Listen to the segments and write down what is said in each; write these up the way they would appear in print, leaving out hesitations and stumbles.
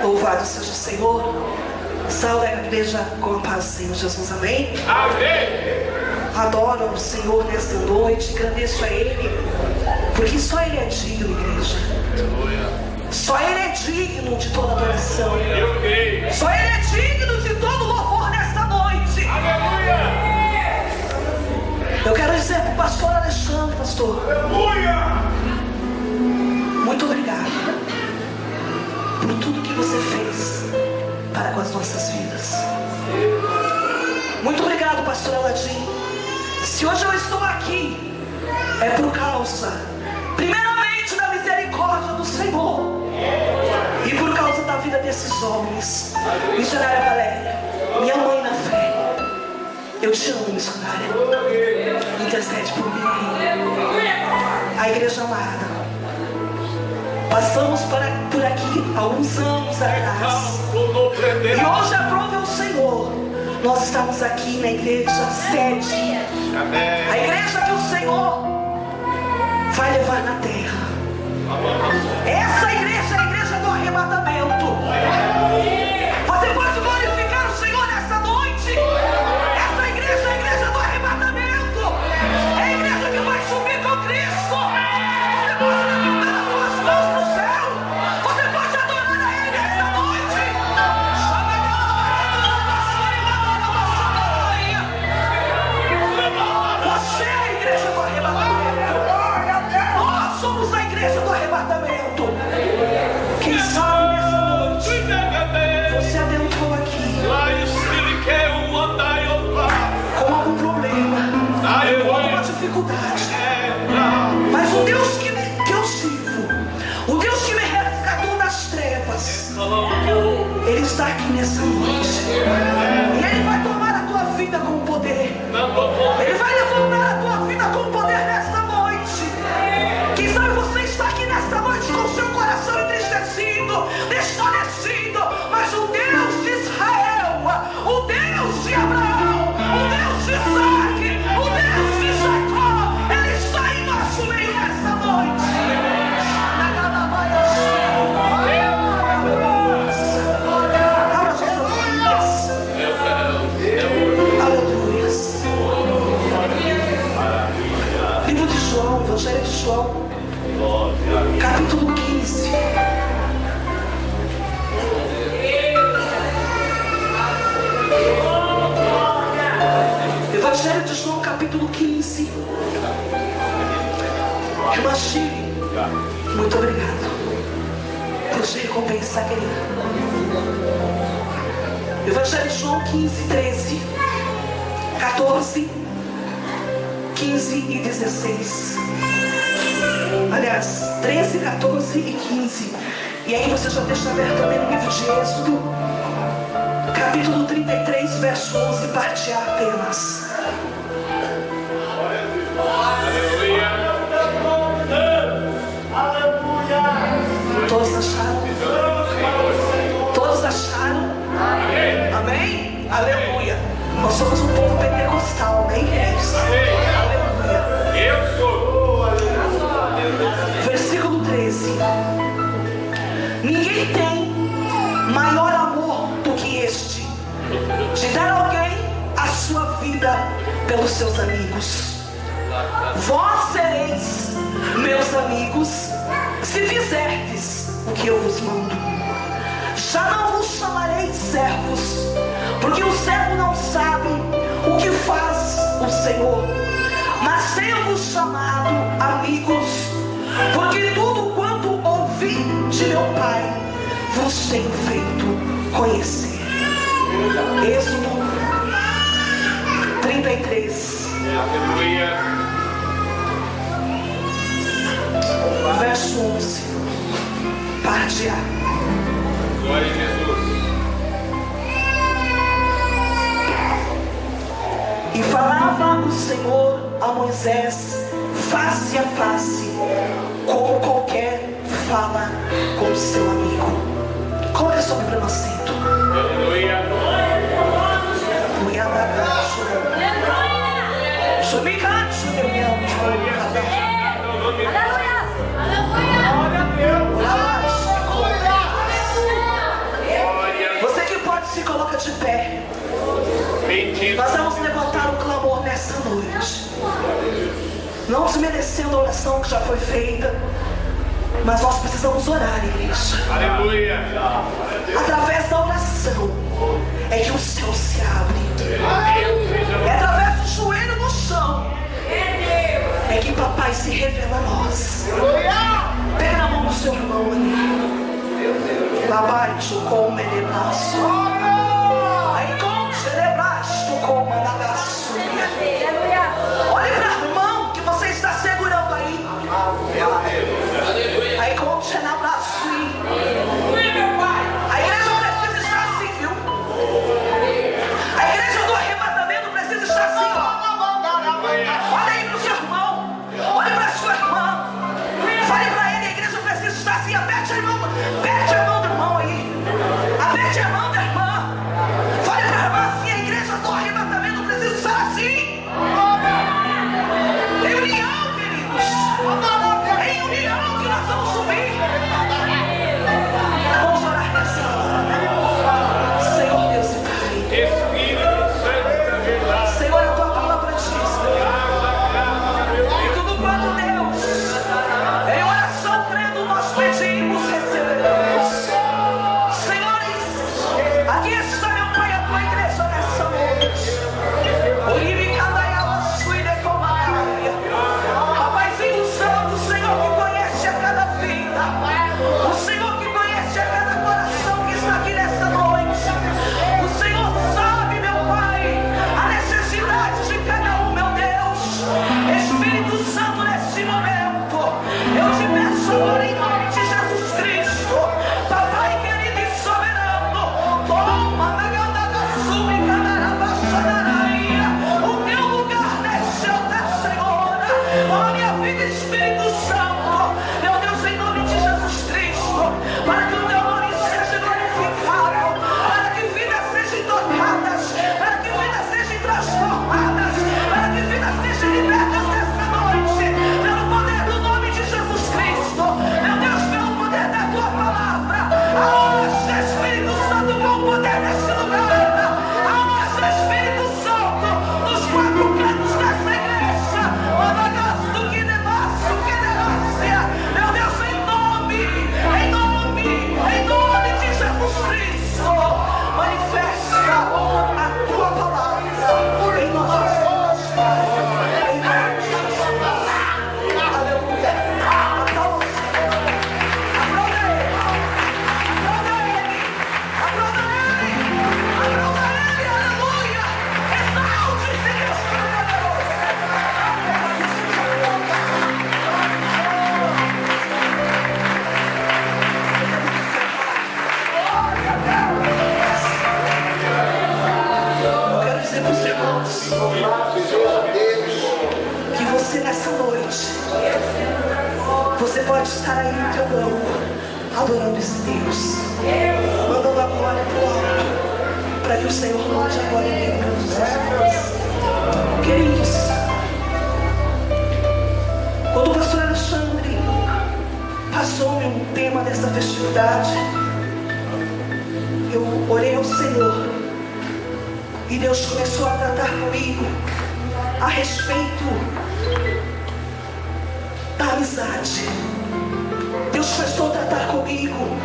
Louvado seja o Senhor. Saúde a igreja com a paz do Senhor Jesus, amém? Amém. Adoro o Senhor nesta noite, agradeço a Ele, porque só Ele é digno, igreja. Só Ele é digno de toda adoração. Só Ele é digno de todo louvor nesta noite. Aleluia. Eu quero dizer para o pastor Alexandre, pastor, Aleluia. muito obrigado por tudo que você fez para com as nossas vidas. Muito obrigado, pastor Aladim. Se hoje eu estou aqui, é por causa, primeiramente, da misericórdia do Senhor e por causa da vida desses homens. Missionária Valéria, minha mãe na fé, eu te amo, missionária. Intercede por mim. A igreja amada, passamos por aqui alguns anos atrás, e hoje aprove o Senhor nós estamos aqui na igreja sede, a igreja que o Senhor vai levar na terra. Essa igreja é a igreja do arrebatamento. Você pode glorificar o Senhor nessa noite. Essa igreja é a igreja do arrebatamento, é a igreja que vai subir com Cristo. Você pode levantar as suas mãos no céu, você pode adorar a Ele esta noite. Você é a igreja do arrebatamento. Nós somos a igreja do arrebatamento. Quem sabe nessa noite você adentrou aqui com algum problema, com alguma dificuldade, mas o Deus que eu sirvo, o Deus que me resgatou das trevas, Ele está aqui nessa noite, e Ele vai tomar a tua vida com poder. Ele vai levantar a tua vida com poder nesta noite. Quem sabe você está aqui nesta noite com o seu coração entristecido, desfalecido, mas o Deus de Israel, o Deus de Abraão, o Deus de Isaac, o Deus de Jacó, Ele está em nosso meio nesta noite. Abra suas vidas. Aleluias. Livro de João, Evangelho de João, capítulo 15. Evangelho de João, capítulo 15. Irmã Chile, muito obrigado por te recompensar, querida. Evangelho de João 15, 13, 14, 15 e 16. Aliás, 13, 14 e 15. E aí você já deixa aberto também no livro de Êxodo, capítulo 33, verso 11, parte A apenas. Todos acharam? Todos acharam? Amém? Aleluia. Nós somos um povo pentecostal, amém, queridos? Aleluia. Eu sou. Versículo 13. Ninguém tem maior amor do que este, de dar alguém a sua vida pelos seus amigos. Vós sereis meus amigos se fizerdes o que eu vos mando. Já não vos chamarei servos, porque o servo não sabe o que faz o Senhor, mas tenho-vos chamado amigos, porque tudo quanto ouvi de meu Pai vos tenho feito conhecer. Êxodo 33, verso 11, parte A. Glória a Jesus. E falava o Senhor a Moisés face a face, como qualquer fala com seu amigo. Coloque sua Bíblia no assento. Aleluia. já foi feita, mas nós precisamos orar, igreja. Aleluia. Através da oração é que o céu se abre. É através do joelho no chão é que papai se revela a nós. Pega na mão do seu irmão ali. Labate o como ele braço. Aí como celebraste o como anagaço. Olhe para o irmão que você está segurando aí. Aí como você na braço. A igreja precisa estar assim, viu? A igreja do arrebatamento precisa estar assim, ó. Olha aí pro seu irmão. Olha pra sua irmã. Fale pra ele, a igreja precisa estar assim. Aperte a mão do irmão aí. Aperte a mão da irmã. Fale pra irmã assim, a igreja do arrebatamento precisa estar assim. Em união, queridos. Em união que nós vamos subir. Vamos orar nessa hora. Senhor Deus e Pai. Espírito Santo. Senhor, a tua palavra diz, e tudo quanto Deus, em oração crendo, nós pedimos, receberemos. Senhores, aqui está, meu Pai, a tua igreja nessa noite. Rapaizinho santo, o Senhor que conhece a cada vida, o Senhor que conhece a cada coração que está aqui nessa noite. O Senhor sabe, meu Pai, a necessidade de cada um, meu Deus. Espírito Santo, nesse momento, eu te peço agora em nome de Jesus Cristo, papai querido e soberano, toma na ganda sul e canarabaxanaraia o teu lugar nesse altar, Senhor. Ó minha vida, Espírito Santo, meu Deus, em nome de Jesus Cristo, para que o teu nome seja glorificado, para que vidas sejam tocadas, para que vidas sejam transformadas, para que vidas sejam libertas nessa noite, pelo poder do nome de Jesus Cristo, meu Deus, pelo poder da tua palavra. Aonde, Espírito Santo, com o poder desse lugar, aonde, Espírito Santo, nos quatro cantos dessa igreja, o que debaixo, que denúncia, meu Deus, em nome de Jesus Cristo, manifesta a tua palavra em nossas vidas, Pai, em nome de Jesus. Aleluia. Aplauda ele, aleluia. Exalte-se, Deus poderoso. Eu quero dizer para os irmãos que você nessa noite, você pode estar aí no teu banco, adorando esse Deus, mandando a glória para o alto, para que o Senhor mande agora em Deus. Queridos, quando o pastor Alexandre passou-me um tema dessa festividade, eu orei ao Senhor e Deus começou a tratar comigo a respeito da amizade. Deus começou a tratar comigo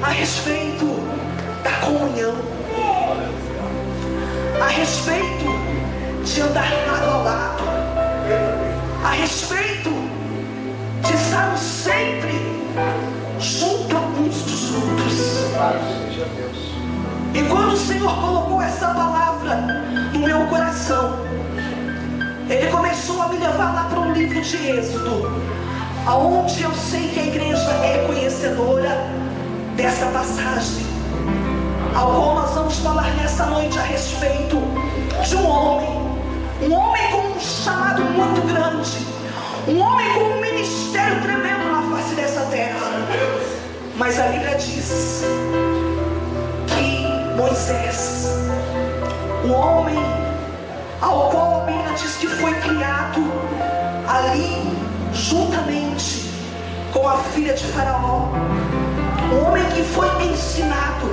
a respeito da comunhão, a respeito de andar lado a lado, a respeito de estarmos sempre junto uns dos outros. E quando o Senhor colocou essa palavra no meu coração, Ele começou a me levar lá para um livro de Êxodo, aonde eu sei que a igreja é conhecedora dessa passagem, ao qual nós vamos falar nessa noite a respeito de um homem com um chamado muito grande, um homem com um ministério tremendo na face dessa terra. Mas a Bíblia diz que Moisés, o homem ao qual a Bíblia diz que foi criado ali juntamente com a filha de Faraó, um homem que foi ensinado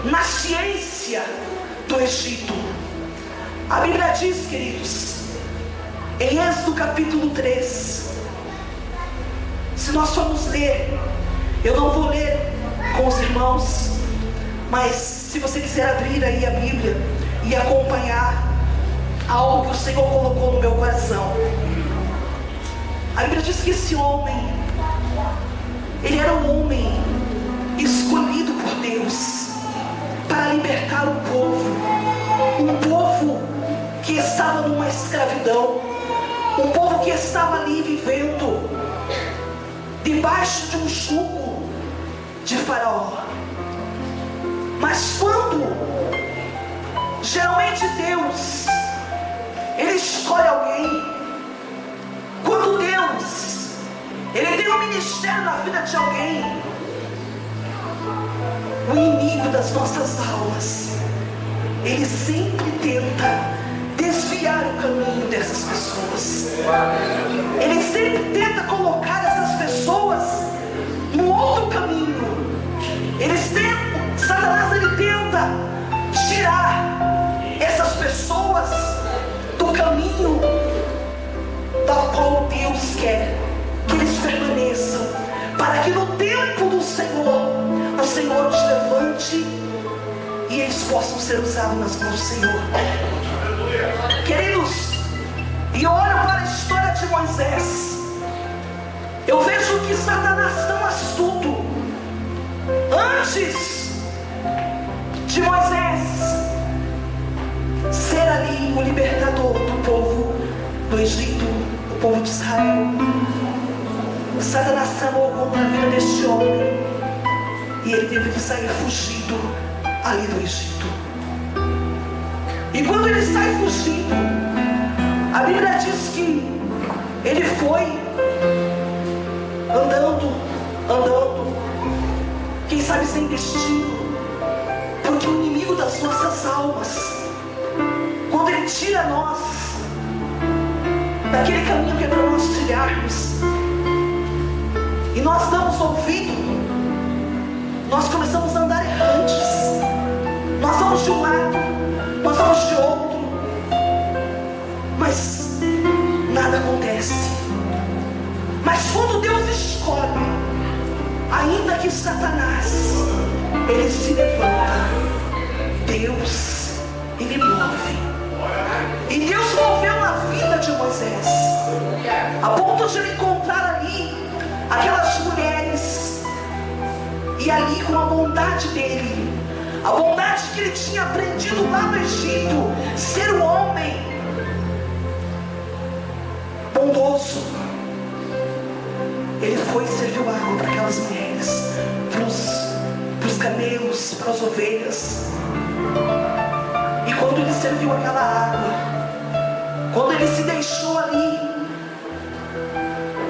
na ciência do Egito. A Bíblia diz, queridos, em Êxodo capítulo 3, Se nós formos ler, eu não vou ler com os irmãos, mas se você quiser abrir aí a Bíblia e acompanhar algo que o Senhor colocou no meu coração. A Bíblia diz que esse homem, ele era um homem escolhido por Deus para libertar o povo, um povo que estava numa escravidão, um povo que estava ali vivendo debaixo de um jugo de Faraó. Mas quando geralmente Deus, ele escolhe alguém, quando Deus, ele tem um ministério na vida de alguém, o inimigo das nossas almas, ele sempre tenta desviar o caminho dessas pessoas. Ele sempre tenta colocar essas pessoas num outro caminho. Satanás, ele tenta tirar essas pessoas do caminho da qual Deus quer que eles permaneçam, para que no tempo do Senhor, o Senhor os levante e eles possam ser usados nas mãos do Senhor. Queridos, e eu olho para a história de Moisés, eu vejo que Satanás tão astuto, antes de Moisés ser ali o libertador do povo do Egito, o povo de Israel, Satanás tramou contra a vida deste homem e ele teve que sair fugido ali do Egito. E quando ele sai fugindo, a Bíblia diz que ele foi andando, quem sabe sem destino, porque o inimigo das nossas almas, quando ele tira nós daquele caminho que é para nós trilharmos, e nós damos ouvido, nós começamos a andar errantes, nós vamos de um lado, nós vamos de outro, mas nada acontece. Mas quando Deus escolhe, ainda que Satanás, ele se levanta, Deus, ele move. E Deus moveu na vida de Moisés, a ponto de ele encontrar ali aquelas mulheres, e ali com a bondade dele, a bondade que ele tinha aprendido lá no Egito, ser um homem bondoso, ele foi e serviu água para aquelas mulheres, para os camelos, para as ovelhas. E quando ele serviu aquela água, quando ele se deixou ali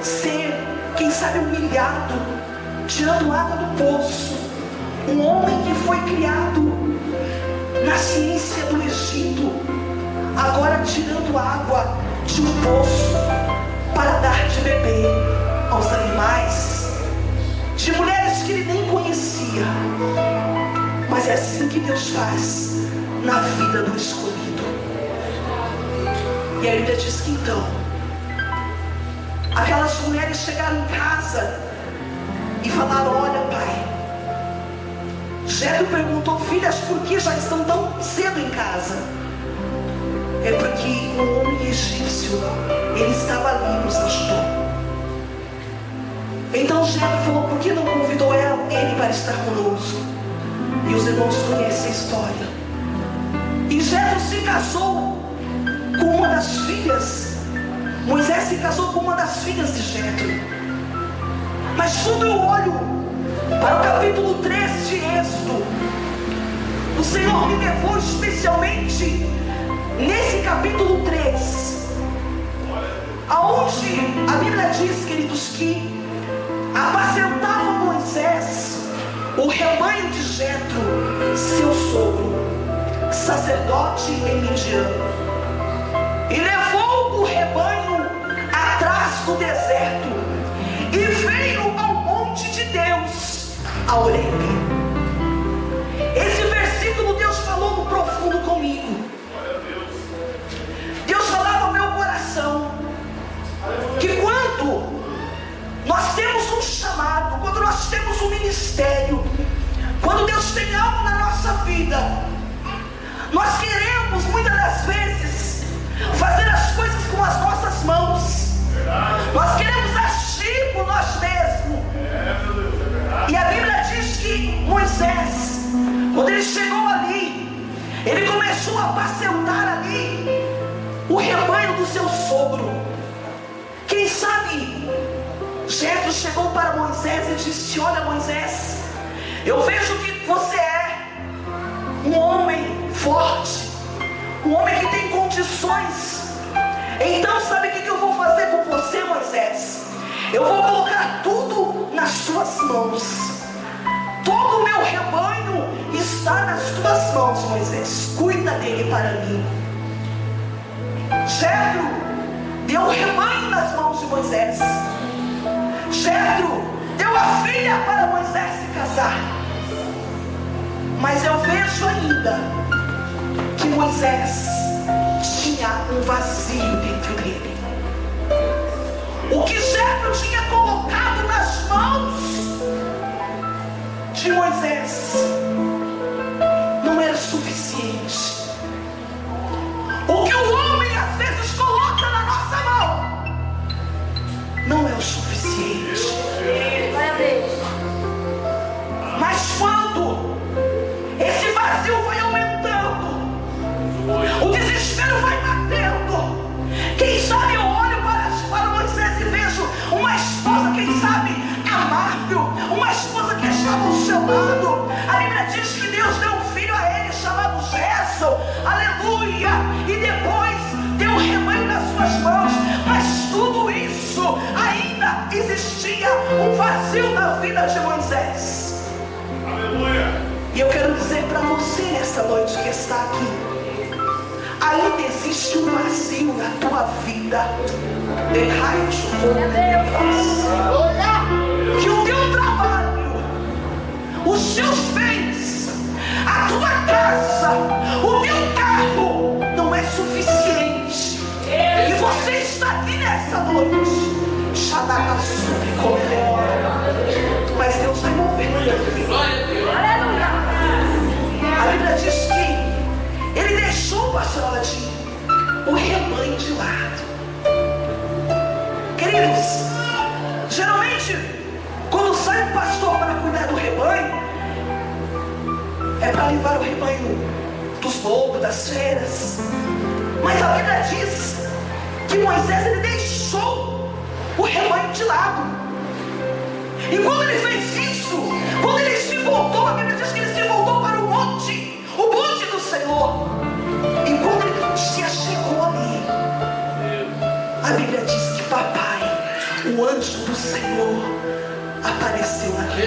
ser, quem sabe, humilhado, tirando água do poço, um homem que foi criado na ciência do Egito, agora tirando água de um poço para dar de beber aos animais, de mulheres que ele nem conhecia. Mas é assim que Deus faz na vida do escolhido. E a Bíblia diz que então aquelas mulheres chegaram em casa e falaram: olha, pai, Jetro perguntou, filhas, por que já estão tão cedo em casa? É porque um homem egípcio, ele estava ali, nos ajudou. Então Jetro falou: por que não convidou ele para estar conosco? E os irmãos conhecem a história. E Jetro se casou com uma das filhas. Moisés se casou com uma das filhas de Jetro. Mas quando eu olho para o capítulo 3 de Êxodo, o Senhor me levou especialmente nesse capítulo 3, aonde a Bíblia diz, queridos, que apacentava Moisés o rebanho de Jetro, seu sogro, sacerdote em Midian, e levou o rebanho atrás do deserto e veio ao monte de Deus, a Horebe. Esse versículo Deus falou no profundo comigo. Deus falava ao meu coração que quando nós temos ministério, quando Deus tem algo na nossa vida, nós queremos muitas das vezes fazer as coisas com as nossas mãos. Nós queremos agir por nós mesmos. E a Bíblia diz que Moisés, quando ele chegou ali, ele começou a apacentar ali o rebanho do seu sogro. Quem sabe Jetro chegou para Moisés e disse: olha, Moisés, eu vejo que você é um homem forte, um homem que tem condições. Então sabe o que eu vou fazer com você, Moisés? Eu vou colocar tudo nas suas mãos. Todo o meu rebanho está nas tuas mãos, Moisés. Cuida dele para mim. Jetro deu o rebanho nas mãos de Moisés. Jetro deu a filha para Moisés se casar. Mas eu vejo ainda que Moisés tinha um vazio dentro dele. O que Jetro tinha colocado nas mãos de Moisés não era suficiente. O que o homem às vezes coloca na nossa mão não é o suficiente. Mas quando esse vazio vai aumentando, o desespero vai batendo, quem sabe eu olho para Moisés e vejo uma esposa, quem sabe amável, uma esposa que estava ao seu lado. A Bíblia diz que Deus deu um filho a ele chamado Gerson, aleluia, e depois deu um rebanho nas suas mãos. Mas tudo isso ainda existia um vazio na vida de Moisés. Aleluia. E eu quero dizer para você nessa noite que está aqui, ainda existe um vazio na tua vida. Que o teu trabalho, os seus bens, a tua casa, o teu carro não é suficiente. E você está aqui nessa noite, mas Deus vai mover na tua vida. A Bíblia diz que ele deixou, pastor Aladim, o rebanho de lado. Queridos, geralmente quando sai um pastor para cuidar do rebanho, é para levar o rebanho dos lobos, das feras. Mas a Bíblia diz que Moisés, ele deixou o rebanho de lado. E quando ele fez isso, quando ele se voltou, a Bíblia diz que ele se voltou para o monte do Senhor. E quando ele se achegou ali, a Bíblia diz que papai, o anjo do Senhor, apareceu aqui.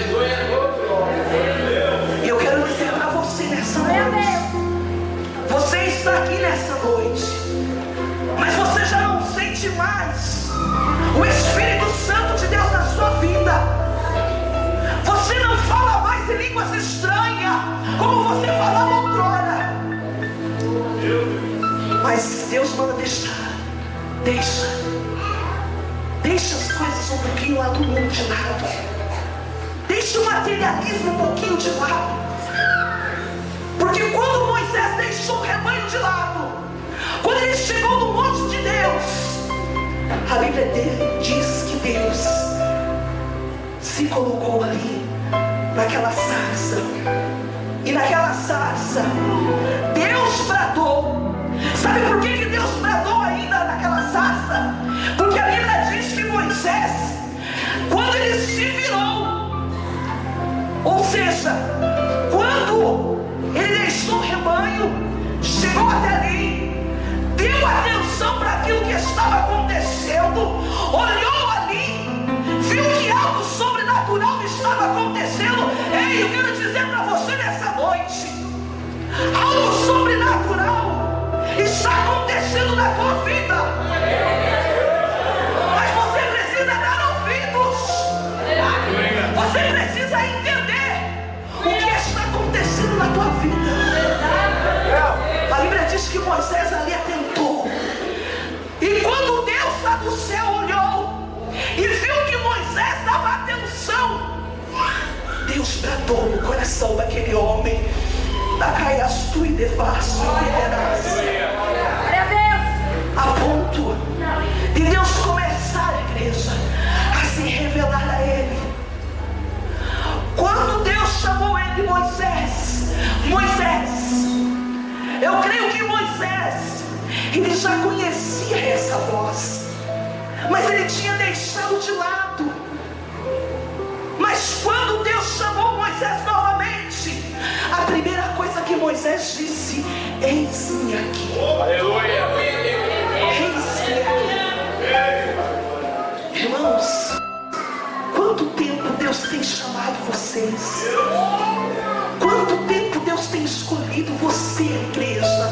E eu quero dizer para você nessa noite, você está aqui nessa noite, mas você já não sente mais o Espírito Santo de Deus na sua vida. Você não fala mais em línguas estranhas como você falava outrora. Mas Deus manda deixa as coisas um pouquinho lá do mundo de lado. Deixa o materialismo um pouquinho de lado. Porque quando Moisés deixou o rebanho de lado, quando ele chegou no monte de Deus, a Bíblia dele diz que Deus se colocou ali naquela sarça. E naquela sarça Deus bradou. Sabe por que Deus bradou ainda naquela sarça? Porque a Bíblia diz que Moisés, quando ele se virou, ou seja, quando ele deixou o rebanho, chegou até ali, deu atenção para aquilo que estava acontecendo, olhou ali, viu que algo sobrenatural estava acontecendo. Ei, eu quero dizer para você nessa noite, algo sobrenatural está acontecendo na tua vida. Mas você precisa dar ouvidos. Você precisa entender o que tratou no coração daquele homem. Dacaiastu e devasso, a ponto de Deus começar, igreja, a se revelar a ele. Quando Deus chamou ele, Moisés, eu creio que Moisés, ele já conhecia essa voz, mas ele tinha deixado de lado. Mas quando Deus chamou Moisés novamente, a primeira coisa que Moisés disse: eis-me aqui. Aleluia. Eis-me aqui. Irmãos, quanto tempo Deus tem chamado vocês? Quanto tempo Deus tem escolhido você, igreja?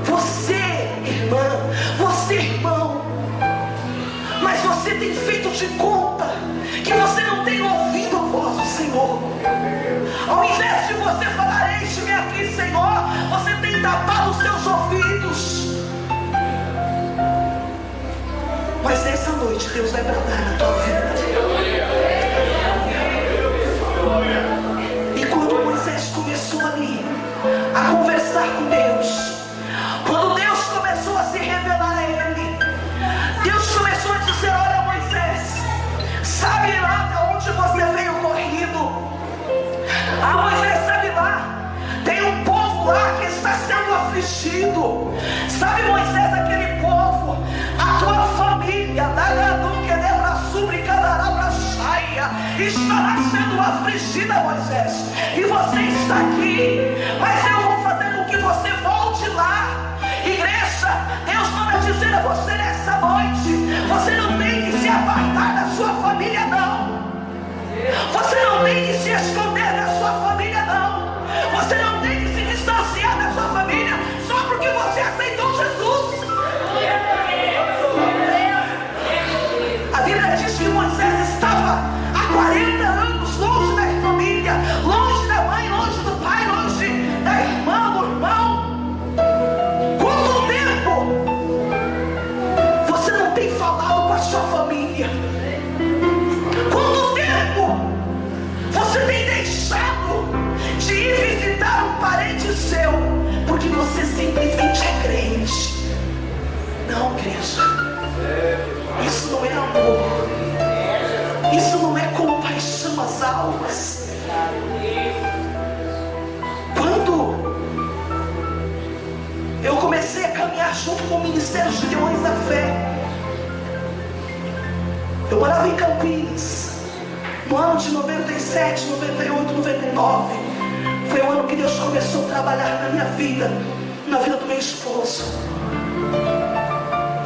Você, irmã, você, irmão. Mas você tem feito de conta que você não tem ouvido a voz do Senhor. Ao invés de você falar: eis-me aqui, Senhor, você tem tapado os seus ouvidos. Mas nessa noite Deus vai bradar na tua vida. E quando Moisés começou ali a conversar com Deus, quando Deus começou a se revelar a ele, Deus começou a dizer: olha, Moisés, sabe lá de onde você veio correndo? Ah, Moisés, sabe lá, tem um povo lá que está sendo afligido. Sabe, Moisés, aquele povo, a tua família, estará sendo afligida, Moisés, e você está aqui, mas eu vou fazer com que você volte lá. Igreja, Deus manda dizer a você nessa noite: você não tem que se apartar da sua família, não. Você não tem que se esconder da sua família, não. Você não tem que se distanciar da sua família só porque você aceitou Jesus. A Bíblia diz que Moisés estava há 40 anos longe da família, longe da mãe, longe do pai, longe da irmã, do irmão. Quanto tempo você não tem falado com a sua família? Quanto tempo você tem deixado de ir visitar um parente seu porque você simplesmente é crente? Não, igreja, isso não é amor, isso não é compaixão às almas. Quando eu comecei a caminhar junto com o Ministério de Leões da Fé, eu morava em Campinas, no ano de 97, 98, 99. Foi o ano que Deus começou a trabalhar na minha vida, na vida do meu esposo.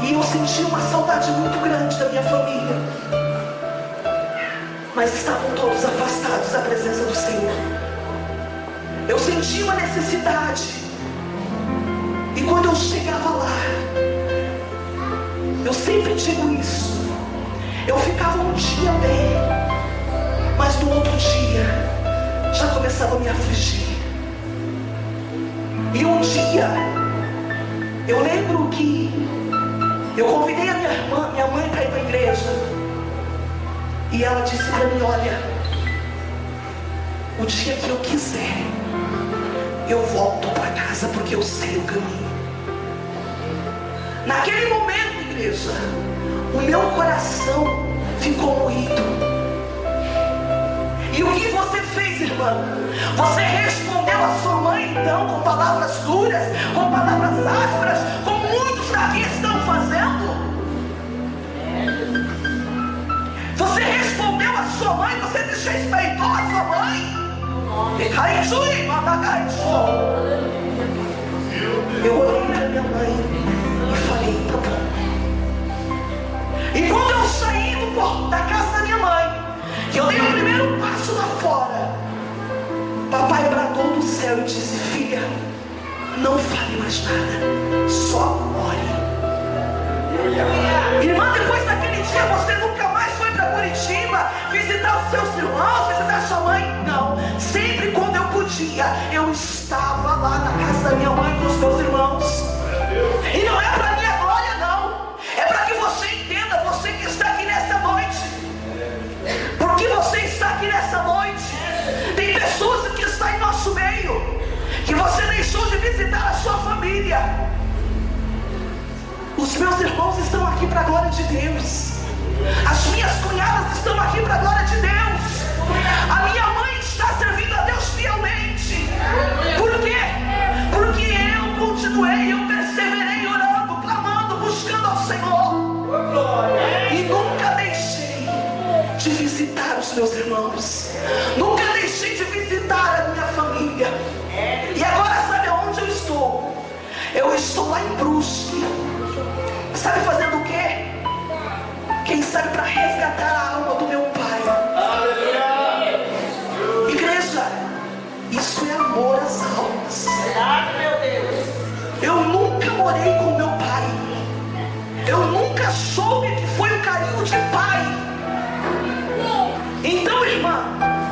E eu senti uma saudade muito grande da minha família, mas estavam todos afastados da presença do Senhor. Eu senti uma necessidade, e quando eu chegava lá, eu sempre digo isso, eu ficava um dia bem, mas no outro dia já começava a me afligir. E um dia eu lembro que eu convidei a minha mãe para ir para a igreja, e ela disse para mim: olha, o dia que eu quiser eu volto para casa, porque eu sei o caminho. Naquele momento, igreja, o meu coração ficou moído. E o que você fez, irmã? Você respondeu a sua mãe então com palavras duras, com palavras ásperas, como muitos daqui estão fazendo? Você respondeu a sua mãe, você desrespeitou a sua mãe? Eu olhei para minha mãe e falei: tá bom. E quando eu saí da casa da minha mãe, que eu dei o primeiro passo lá fora, papai bradou do céu e disse: filha, não fale mais nada, só ore. Irmã, depois daquele dia você nunca mais foi para Curitiba visitar os seus irmãos, visitar sua mãe? Não, sempre quando eu podia, eu estava lá na casa da minha mãe com os meus irmãos. E não é para minha glória, não, é para que você entenda, você que está aqui nessa noite, porque você está aqui nessa noite. Tem pessoas Os meus irmãos estão aqui para a glória de Deus. As minhas cunhadas estão aqui para a glória de Deus. A minha mãe está servindo a Deus fielmente. Por quê? Porque eu continuei, eu perseverei orando, clamando, buscando ao Senhor. E nunca deixei de visitar os meus irmãos. Nunca deixei de visitar a minha família. E agora sabe aonde eu estou? Eu estou lá em Brusque. Sabe fazendo o quê? Quem sabe para resgatar a alma do meu pai. Igreja, isso é amor às almas. Eu nunca morei com meu pai. Eu nunca soube que foi o carinho de pai. Então, irmã,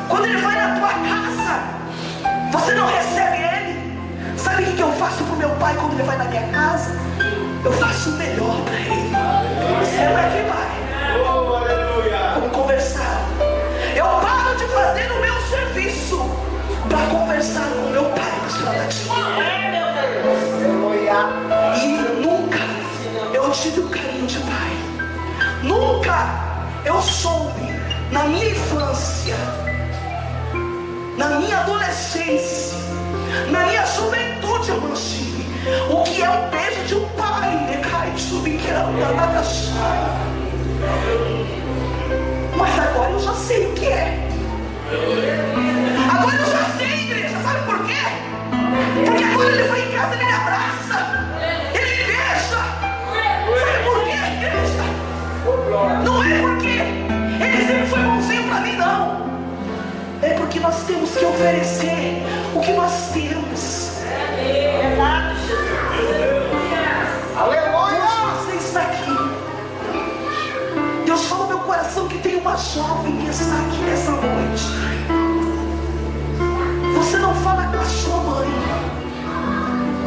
quando ele vai na tua casa, você não recebe ele. Sabe o que eu faço pro meu pai quando ele vai na minha casa? Eu faço o melhor para ele. Você não é que vai. Vamos conversar. Eu paro de fazer o meu serviço para conversar com meu pai nos platativos. E nunca eu tive o carinho de pai. Nunca eu soube, na minha infância, na minha adolescência, na minha juventude, irmã Chile, o que é o beijo de um pai. Mas agora eu já sei o que é. Agora eu já sei, igreja. Sabe por quê? Porque agora ele vai em casa, ele me abraça, ele me beija. Sabe por quê, igreja? Não é porque ele sempre foi bonzinho para mim, não. É porque nós temos que oferecer o que nós temos. Aleluia! Você está aqui. Deus falou no meu coração que tem uma jovem que está aqui nessa noite. Você não fala com a sua mãe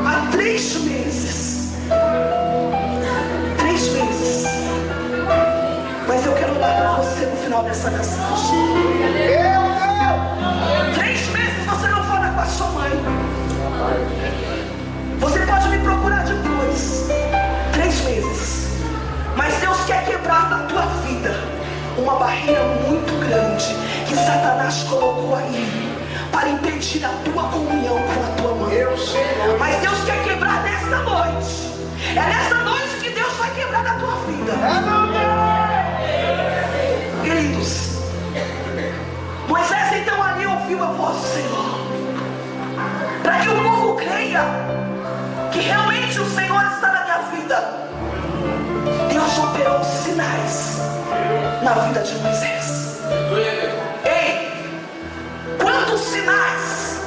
há 3 meses. 3 meses. Mas eu quero orar para você no final dessa mensagem. 3 meses você não fala com a sua mãe. Você pode me procurar depois. 3 meses. Mas Deus quer quebrar na tua vida uma barreira muito grande que Satanás colocou aí para impedir a tua comunhão com a tua mãe. Mas Deus quer quebrar nesta noite. É nesta noite que Deus vai quebrar na tua vida. Queridos, Moisés então ali ouviu a voz do Senhor, para que o povo creia que realmente o Senhor está na minha vida. Deus operou sinais na vida de Moisés. Ei, quantos sinais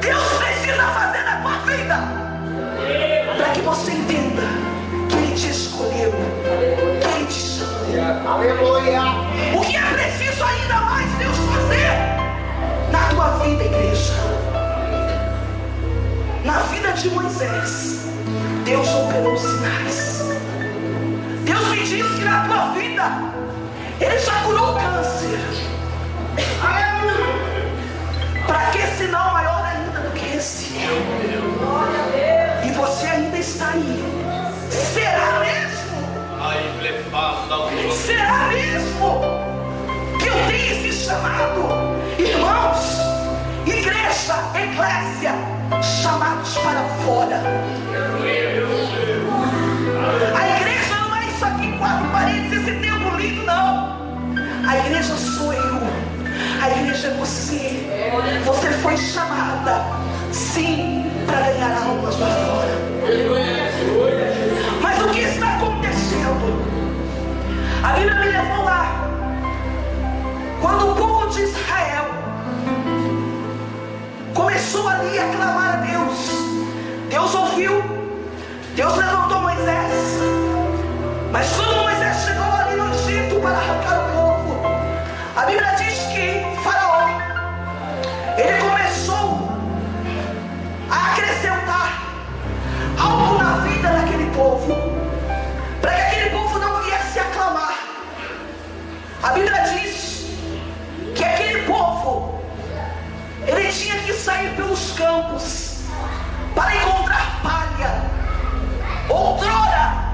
Deus precisa fazer na tua vida para que você entenda que Ele te escolheu, que Ele te chamou. Aleluia! O que é preciso ainda mais Deus fazer na tua vida, igreja? Na vida de Moisés, Deus operou sinais. Deus me disse que na tua vida Ele já curou o câncer. Para que sinal maior ainda do que esse? E você ainda está aí. Será mesmo? Será mesmo que eu tenho esse chamado? Irmãos, igreja, eclésia, chamados para fora. A igreja não é isso aqui em 4 paredes, esse templo lindo, não. A igreja sou eu. A igreja é você. Você foi chamada, sim, para ganhar almas lá fora. Mas o que está acontecendo? A Bíblia me levou lá. Quando o povo de Israel começou ali a clamar a Deus, Deus ouviu, Deus levantou Moisés. Mas quando Moisés chegou ali no Egito para arrancar o povo, a Bíblia diz que Faraó, ele começou a acrescentar algo na vida daquele povo, para que aquele povo não viesse a clamar. A Bíblia diz que aquele povo, ele tinha que sair pelos campos para encontrar palha. Outrora,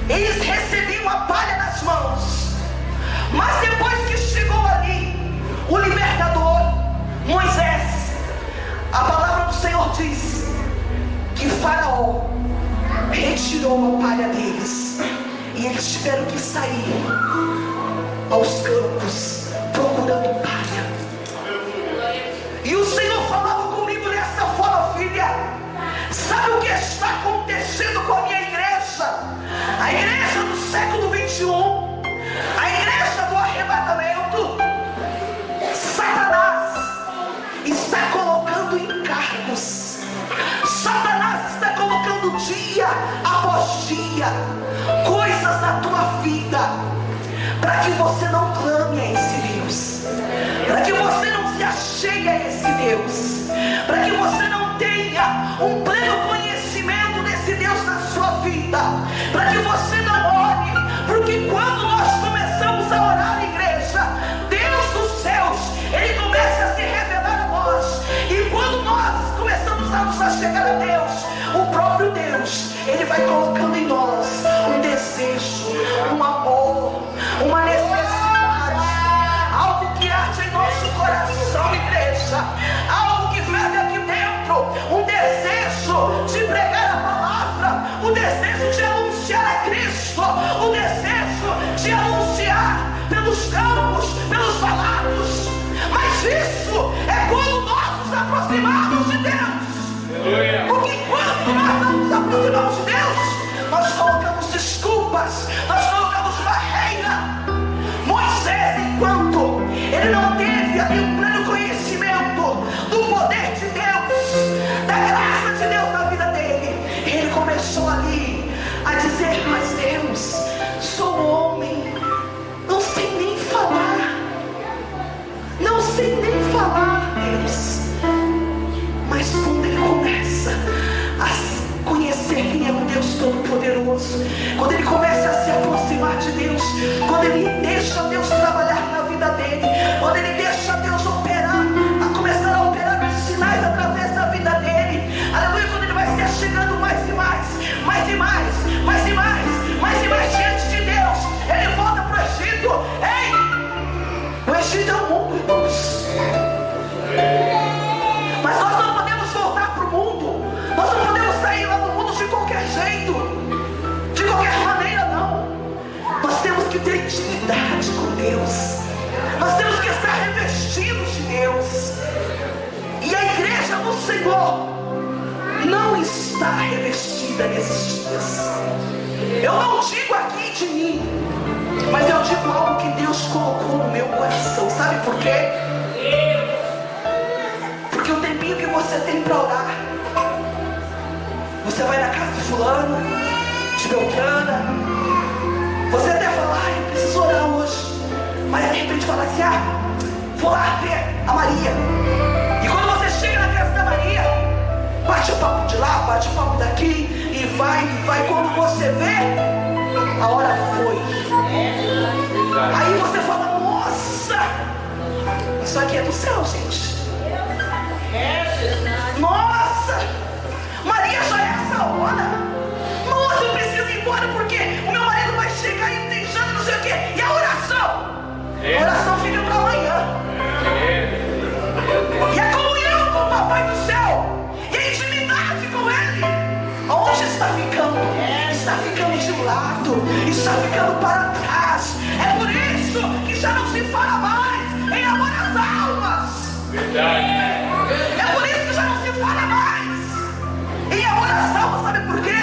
eles recebiam a palha nas mãos. Mas depois que chegou ali o libertador, Moisés, a palavra do Senhor diz que Faraó retirou a palha deles, e eles tiveram que sair aos campos procurando palha. E o Senhor falava comigo dessa forma: filha, sabe o que está acontecendo com a minha igreja? A igreja do século 21, a igreja do arrebatamento. Satanás está colocando encargos, Satanás está colocando dia após dia coisas na tua vida, para que você não clame a esse Deus, para que você não se achegue a esse Deus, para que você não tenha um pleno conhecimento desse Deus na sua vida, para que você não ore, porque quando nós começamos a orar, igreja, Deus dos céus, Ele começa a se revelar a nós. E quando nós começamos a nos achegar a Deus, o próprio Deus, Ele vai colocando em nós um desejo, um amor, uma necessidade, algo que arde em nosso coração, igreja, algo que ferve aqui dentro, um desejo de pregar a palavra, um desejo de anunciar a Cristo, um desejo de anunciar pelos campos, pelos valados. Mas isso é quando nós nos aproximamos de Deus. Porque enquanto nós não nos aproximamos de Deus, nós colocamos desculpas, nós colocamos barreira. Moisés, enquanto ele não teve ali um pleno conhecimento do poder de Deus, da graça de Deus na vida dele, ele começou ali a dizer: mas Deus, sou homem, não sei nem falar, não sei nem falar, Deus. Mas quando ele começa a conhecer quem é o Deus Todo-Poderoso, quando ele começa a se aproximar de Deus, quando ele deixa Deus trabalhar na vida dele, quando ele deixa Deus operar, a começar a operar os sinais através da vida dele, aleluia, quando ele vai se achegando mais e mais, mais e mais, mais e mais, mais e mais diante de Deus, ele volta para o Egito. Ei, o Egito é o mundo, irmãos. Mas nós não podemos voltar para o mundo, nós não podemos sair lá do mundo de qualquer jeito, de qualquer maneira, não. Nós temos que ter intimidade com Deus, nós temos que estar revestidos de Deus. E a igreja do Senhor não está revestida nesses dias. Eu não digo aqui de mim, mas eu digo algo que Deus colocou no meu coração. Sabe por quê? Porque o tempinho que você tem para orar, você vai na casa de fulano, de Beltrana, você até fala: ai, eu preciso orar hoje, mas de repente fala assim: ah, vou lá ver a Maria. E quando você chega na casa da Maria, bate o papo de lá, bate o papo daqui, e vai, quando você vê, a hora foi. Aí você fala: nossa, isso aqui é do céu, gente. Nossa, Maria, já é essa hora. Nossa, eu preciso ir embora porque o meu marido vai chegar e tem janta, não sei o quê. E a oração? A oração fica para amanhã. E a comunhão com o Papai do Céu, e a intimidade com Ele, aonde está ficando? Está ficando de lado, está ficando para trás. É por isso que já não se fala mais em amor às almas. Verdade. É por isso que já não se fala mais em amor às almas. Sabe por quê?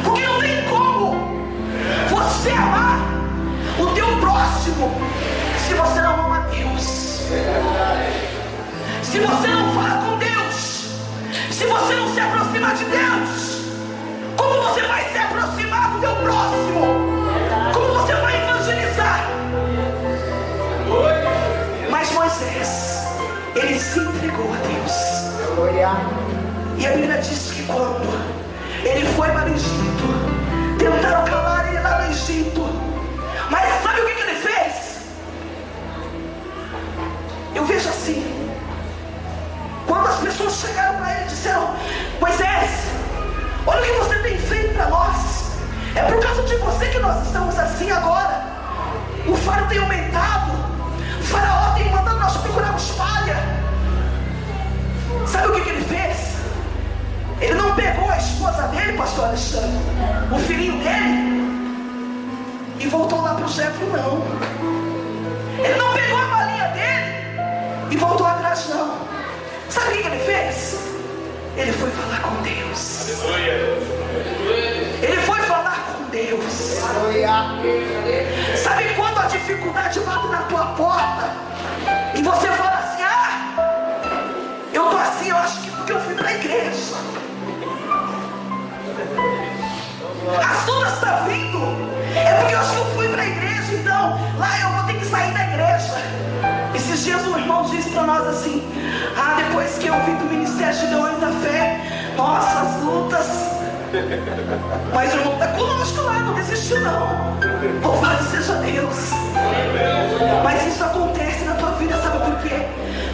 Porque não tem como você amar o teu próximo se você não ama Deus, se você não fala com Deus, se você não se aproximar de Deus. Como você vai se aproximar do teu próximo? Como você vai evangelizar? Mas Moisés, ele se entregou a Deus. E a Bíblia diz que quando ele foi para o Egito, tentaram calar ele lá no Egito. Mas sabe o que ele fez? Eu vejo assim, quando as pessoas chegaram para ele e disseram: Moisés, olha o que você tem feito para nós. É por causa de você que nós estamos assim agora. O faro tem aumentado. O faraó tem mandado nós procurarmos palha. Sabe o que ele fez? Ele não pegou a esposa dele, pastor Alexandre, o filhinho dele, e voltou lá para o Jefro, não. Ele não pegou a malinha dele e voltou atrás, não. Sabe o que ele fez? Ele foi falar com Deus. Ele foi falar com Deus. Sabe quando a dificuldade bate na tua porta e você fala assim: eu tô assim, eu acho que porque eu fui para a igreja. As lutas estão vindo, é porque eu acho que eu fui para a igreja, então lá eu vou ter que sair da igreja. Esses dias um irmão disse para nós assim: depois que eu vim do Ministério de Leões da Fé, nossa, as lutas. Mas o irmão está conosco lá, não desistiu não. Louvado seja Deus. Mas isso acontece na tua vida, sabe por quê?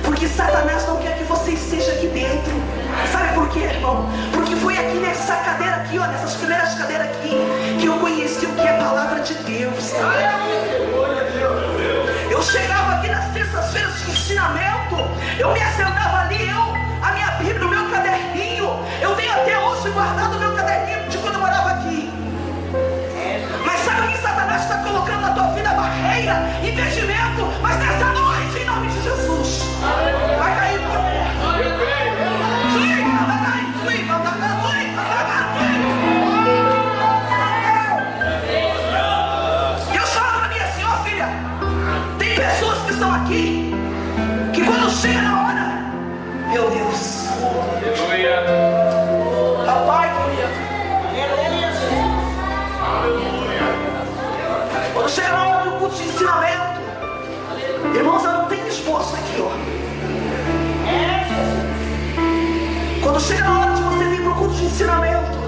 Porque Satanás não quer que você esteja aqui dentro. Sabe por quê, irmão? Porque foi aqui nessa cadeira aqui, ó, nessas primeiras cadeiras aqui, que eu conheci o que é a palavra de Deus. Eu chegava aqui nas terças-feiras de ensinamento, eu me assentava ali, a minha Bíblia, o meu caderninho. Eu tenho até hoje guardado o meu caderninho de quando eu morava aqui. Mas sabe o que Satanás está colocando na tua vida? Barreira, impedimento. Mas nessa noite, em nome de Jesus, vai cair por terra. Eu falo pra minha senhora, filha, tem pessoas que estão aqui que quando chega na hora, meu Deus, papai, quando chega na hora do culto de ensinamento, irmãos, eu não tenho esforço aqui, ó. Quando chega na hora de você vir para o culto de ensinamento,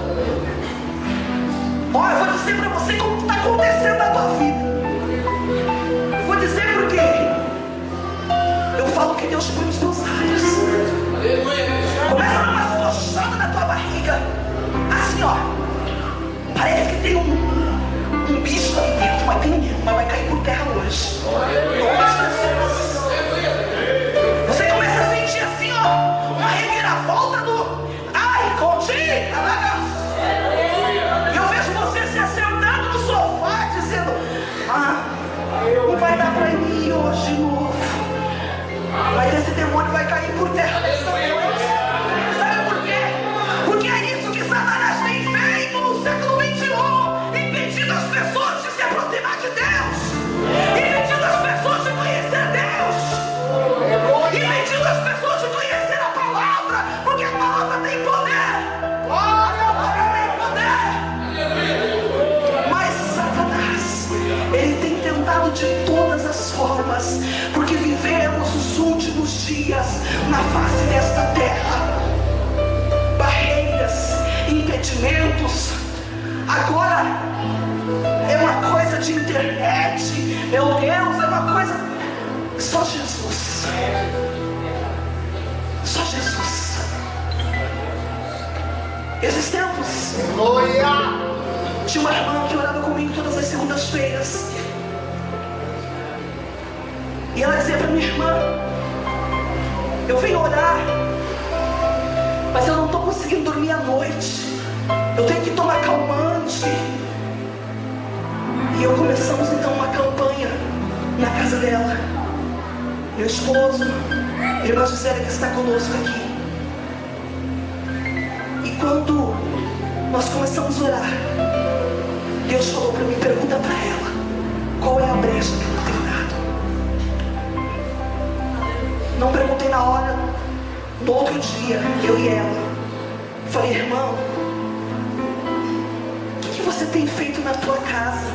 ó, eu vou dizer para você como está acontecendo na tua vida. Eu vou dizer porque eu falo que Deus põe nos teus lábios. Começa a dar umas coxadas na tua barriga, assim, ó. Parece que tem um bicho ali dentro, mas tem mesmo, mas vai cair por terra hoje. Você começa a sentir assim, ó, uma reviravolta do contigo. E eu vejo você se assentando no sofá dizendo: não vai dar pra ir hoje de novo. Mas esse demônio vai cair por terra nessa noite. Sabe por quê? Porque é isso que Satanás tem feito no século XXI, impedindo as pessoas de se aproximar de Deus, impedindo as pessoas de conhecer Deus, impedindo as pessoas de conhecer a palavra, porque a palavra tem poder. A palavra tem poder. Mas Satanás, ele tem tentado de todas as formas, porque vivemos os últimos dias na face desta terra. Barreiras, impedimentos. Agora é uma coisa de internet, meu Deus, é uma coisa. Só Jesus. Só Jesus. Esses tempos, tinha uma irmã que orava comigo todas as segundas-feiras. E ela dizia para minha irmã: eu venho orar, mas eu não estou conseguindo dormir à noite. Eu tenho que tomar calmante. E eu começamos então uma campanha na casa dela. Meu esposo, a irmã Gisele, que está conosco aqui. E quando nós começamos a orar, Deus falou para mim: pergunta para ela qual é a brecha que ela tem dado. Não perguntei na hora. No outro dia, eu e ela, falei: irmão, o que você tem feito na tua casa?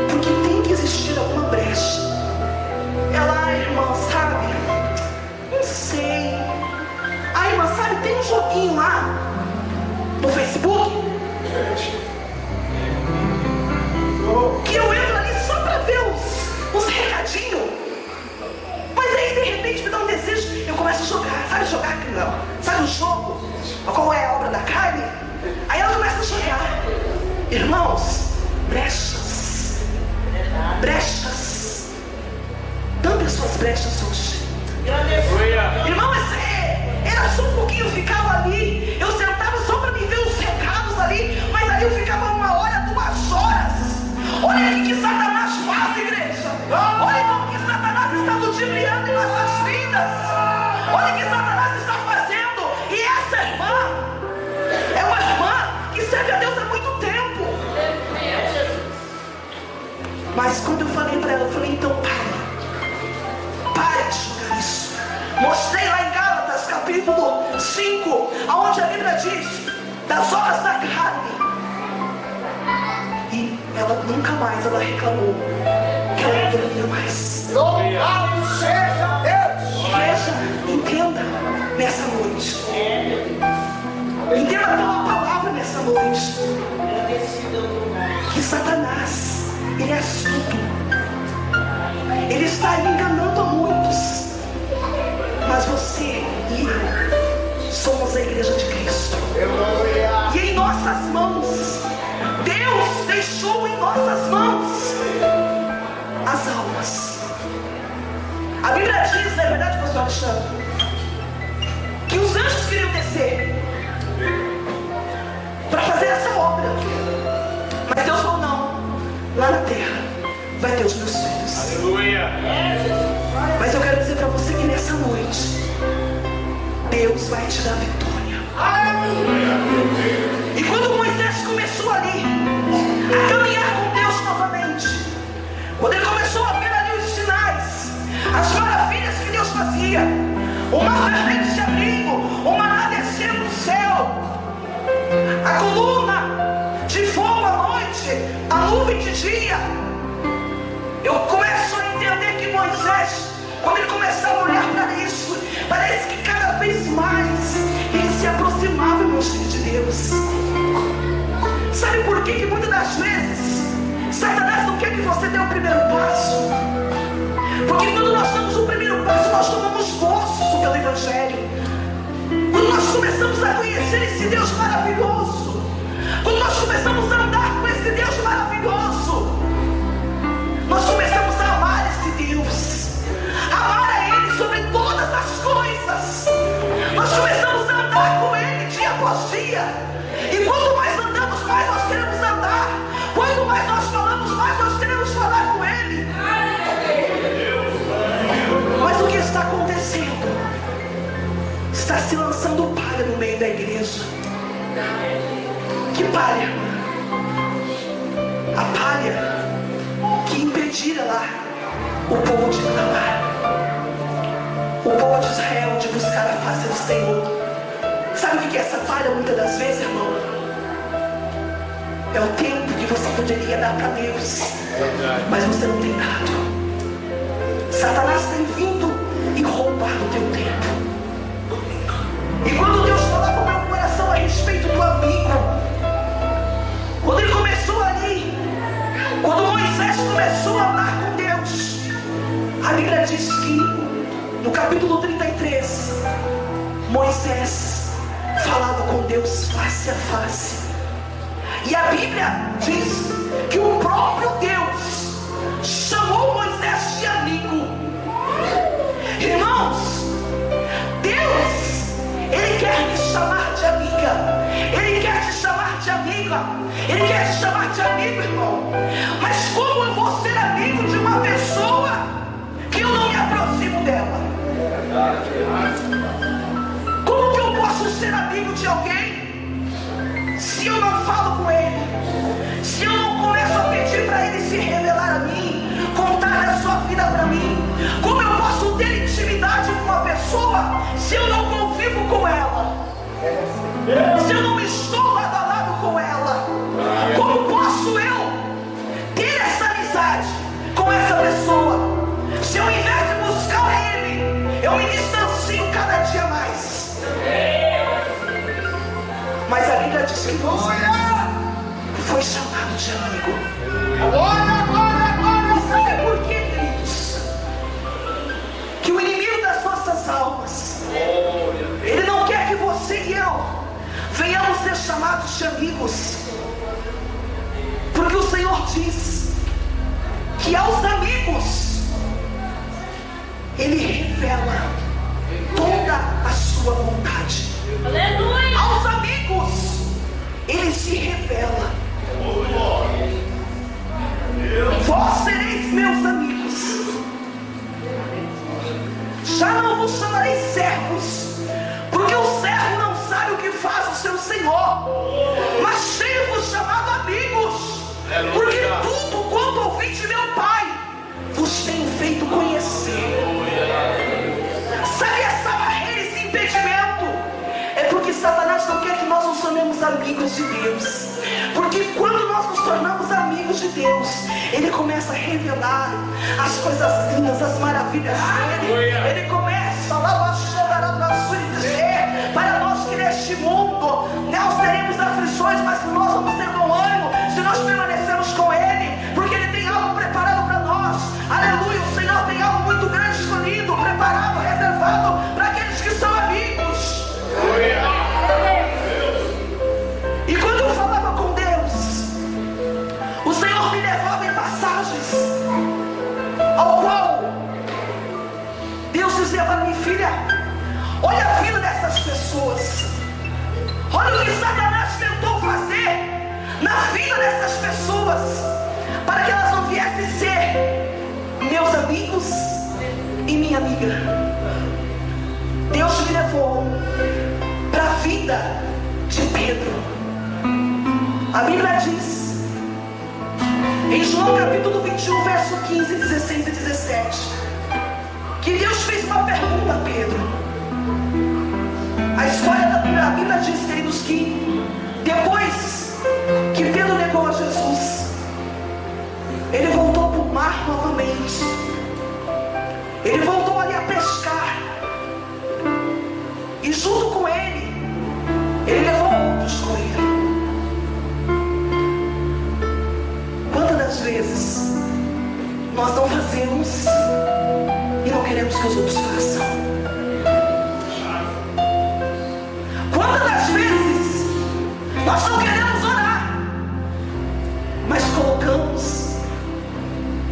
Porque tem que existir alguma brecha. Ela: irmã, sabe? Não sei. Irmã, sabe, tem um joguinho lá no Facebook que eu entro ali só pra ver uns recadinhos. Mas aí de repente me dá um desejo, eu começo a jogar. Sabe jogar? Não. Sabe o jogo? Qual é a obra da carne? Aí ela começa a jogar. Irmãos, brechas. Tampe as suas brechas hoje. Irmão, era só um pouquinho, eu ficava ali. Eu sentava só para me ver os recados ali. Mas ali eu ficava 1 hora, 2 horas. Olha o que Satanás faz, igreja. Olha o que Satanás está ludibriando em nossas vidas. Olha o que Satanás está fazendo. E essa irmã é uma irmã que serve a Deus há muito tempo. Mas quando eu falei para ela, eu falei, então para de jogar isso. Mostrei lá em Gálatas capítulo 5, aonde a Bíblia diz das obras da carne. E ela nunca mais reclamou que ela não dormia mais. Louvado seja Deus. Igreja, entenda nessa noite. Entenda pela palavra nessa noite. Que Satanás, ele é astuto. Ele está enganando a muitos. Mas você e eu somos a igreja de Cristo. E em nossas mãos, Deus deixou em nossas mãos as almas. A Bíblia diz, não é verdade, pastor Alexandre, que os anjos queriam descer para fazer essa obra. Mas Deus falou, não, lá na terra vai ter os meus filhos. Aleluia. Mas eu quero dizer para você que nessa noite Deus vai te dar vitória. E quando Moisés começou ali a caminhar com Deus novamente, quando ele começou a ver ali os sinais, as maravilhas que Deus fazia, o mar vermelho se abrindo, o maná descendo do céu, a coluna de fogo à noite, a nuvem de dia, eu começo a entender que Moisés, quando ele começava a olhar para isso, parece que cada vez mais ele se aproximava, meu filho de Deus. Sabe por que muitas das vezes Satanás não quer que você dê o primeiro passo? Porque quando nós damos o primeiro passo, nós tomamos gosto pelo Evangelho. Quando nós começamos a conhecer esse Deus maravilhoso, quando nós começamos a andar com esse Deus maravilhoso, nós começamos a amar esse Deus, amar a Ele sobre todas as coisas. Nós começamos a andar com Ele dia após dia. E quanto mais andamos, mais nós queremos andar. Quanto mais nós falamos, mais nós queremos falar com Ele. Mas o que está acontecendo? Está se lançando palha no meio da igreja. Que palha? A palha que impedia lá o povo de clamar, o povo de Israel de buscar a face do Senhor. Sabe o que é essa falha muitas das vezes, irmão? É o tempo que você poderia dar para Deus, mas você não tem dado. Satanás tem vindo e roubado o teu tempo. E quando Deus falava no meu coração a respeito do amigo, quando ele começou ali, quando Moisés começou a andar com Deus, a Bíblia diz que no capítulo 33, Moisés falava com Deus face a face. E a Bíblia diz que o próprio Deus chamou Moisés de amigo. Irmãos, Deus, Ele quer te chamar de amiga. Ele quer te chamar de amiga. Ele quer te chamar de amigo, irmão. Mas como eu vou ser amigo de uma pessoa que eu não me aproximo dela? Como que eu posso ser amigo de alguém se eu não falo com ele? Se eu não começo a pedir para ele se revelar a mim, contar a sua vida para mim? Como eu posso ter intimidade com uma pessoa se eu não convivo com ela? Se eu não estou lado a lado com ela? Como posso eu ter essa amizade com essa pessoa se eu, ao invés de buscar ele, eu me distancio cada dia mais? Mas a Bíblia diz que Moisés foi chamado de amigo. E sabe por quê, queridos? Que o inimigo das nossas almas, ele não quer que você e eu venhamos ser chamados de amigos. Porque o Senhor diz que aos amigos Ele revela toda a sua vontade. Aleluia! Aos amigos Ele se revela. Vós sereis meus amigos. Já não vos chamarei servos, porque o servo não sabe o que faz o seu senhor, mas tenho-vos chamado amigos, porque tudo quanto ouvi de meu Pai vos tenho feito conhecer. Sabe essa barreira, esse impedimento? É porque Satanás não quer que nós nos tornemos amigos de Deus. Porque quando nós nos tornamos amigos de Deus, Ele começa a revelar as coisas lindas, as maravilhas dele. Ele começa a dizer para nós que neste mundo nós teremos aflições, mas nós vamos ter bom ânimo se nós permanecermos com Ele, porque Ele tem algo preparado para nós. Aleluia, o Senhor tem algo muito grande escolhido, preparado, reservado para aqueles que são amigos. E quando eu falava com Deus, o Senhor me levava em passagens ao qual Deus dizia para mim: filha, olha a vida dessas pessoas, olha o que Satanás tentou fazer na vida dessas pessoas, para que elas não viessem ser meus amigos e minha amiga. Deus me levou para a vida de Pedro. A Bíblia diz em João capítulo 21, verso 15, 16 e 17, que Deus fez uma pergunta a Pedro. A história da Bíblia diz, queridos, que depois que Pedro negou a Jesus, ele voltou para o mar novamente. Ele voltou ali a pescar, e junto com ele levou outros com ele. Quantas das vezes nós não fazemos e não queremos que os outros façam? Quantas das vezes nós não queremos orar, mas colocamos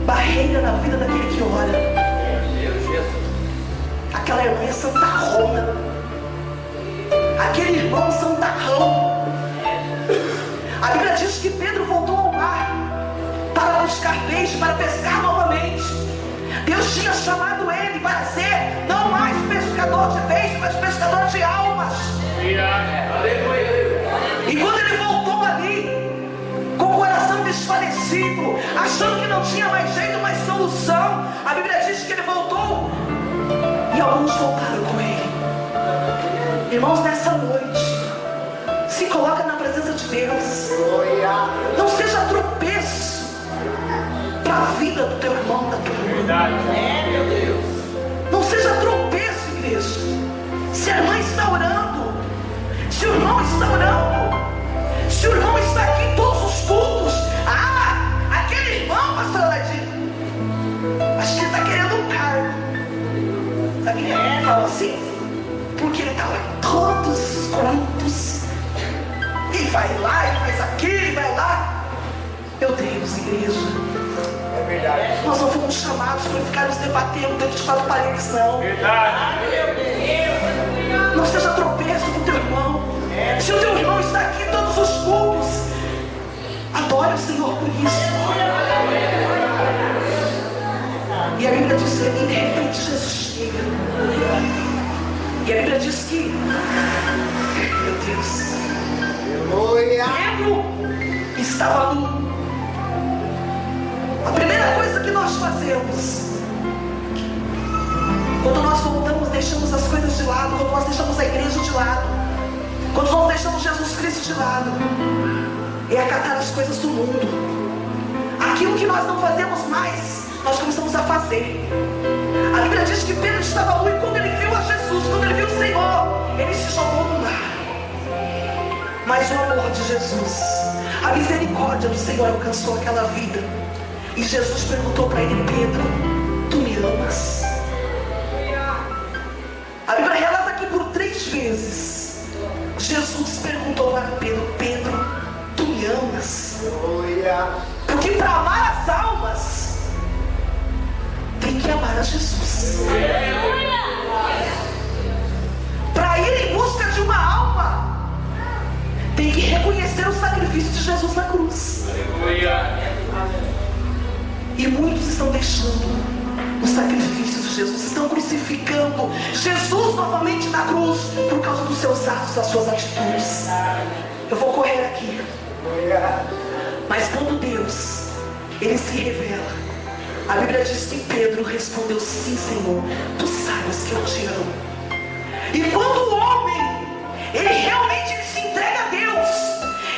barreira na vida daquele que ora? Aquela irmã é santarrona, aquele irmão santarrão. A Bíblia diz que Pedro voltou ao mar para buscar peixe, para pescar novamente. Deus tinha chamado ele para ser não mais pescador de peixe, mas pescador de almas. E quando ele voltou ali, com o coração desfalecido, achando que não tinha mais jeito, mais solução, a Bíblia diz que ele voltou e alguns voltaram com ele. Irmãos, nessa noite, se coloca na presença de Deus. Não seja tropeço para a vida do teu irmão, da tua irmã. Não seja tropeço, igreja. Se a irmã está orando, se o irmão está orando, se o irmão está aqui em todos os cultos, aquele irmão, pastor Ladinho, acho que ele está querendo um cargo. Sabe quem é? Fala assim, porque ele está lá em todos os cultos, e vai lá, e faz aquilo, e vai lá. Meu Deus, igreja, É verdade. nós não fomos chamados para ficarmos debatendo dentro de quatro paredes, não. Não seja tropeço do teu irmão. Se o teu irmão está aqui em todos os cultos, adore o Senhor por isso. E a Bíblia diz que de repente Jesus chega. E a Bíblia diz que, meu Deus, Pedro estava nu. A primeira coisa que nós fazemos, quando nós voltamos, deixamos as coisas de lado, quando nós deixamos a igreja de lado, quando nós deixamos Jesus Cristo de lado, é acatar as coisas do mundo. Aquilo que nós não fazemos mais, nós começamos a fazer. A Bíblia diz que Pedro estava nu, e quando ele viu a Jesus, quando ele viu o Senhor, ele se jogou no mar. Mas o amor de Jesus, a misericórdia do Senhor alcançou aquela vida. E Jesus perguntou para ele: Pedro, tu me amas? A Bíblia relata que por 3 vezes Jesus perguntou para Pedro: Pedro, tu me amas? apenas. Aleluia. Porque para amar as almas, tem que amar a Jesus. Para ir em busca de uma alma, tem que reconhecer o sacrifício de Jesus na cruz. E muitos estão deixando o sacrifício de Jesus, estão crucificando Jesus novamente na cruz por causa dos seus atos, das suas atitudes. Eu vou correr aqui. Mas quando Deus, Ele se revela, a Bíblia diz que Pedro respondeu: sim, Senhor, tu sabes que eu te amo. E quando o homem, ele realmente se entrega a Deus,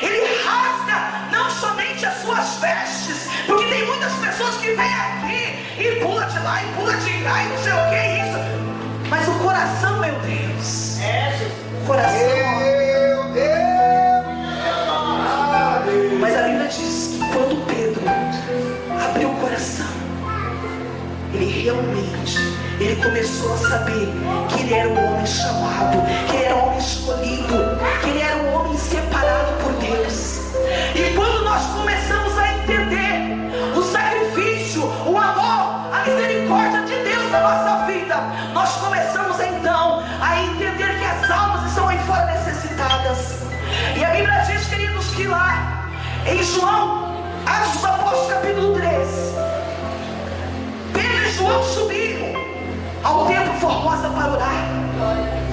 ele rasga não somente as suas vestes, porque tem muitas pessoas que vêm aqui e pula de lá e pula de cá e não sei o que é isso, mas o coração, meu Deus, o coração, Meu Deus. mas a Bíblia diz que quando Pedro abriu o coração, ele começou a saber que ele era um homem chamado, que ele era um homem escolhido, que ele era um homem separado por Deus. E quando nós começamos a entender o sacrifício, o amor, a misericórdia de Deus na nossa vida, nós começamos então a entender que as almas estão aí fora necessitadas. E a Bíblia diz, queridos, que lá em João, Atos dos Apóstolos capítulo 3, Pedro e João subiram ao templo Formosa para orar.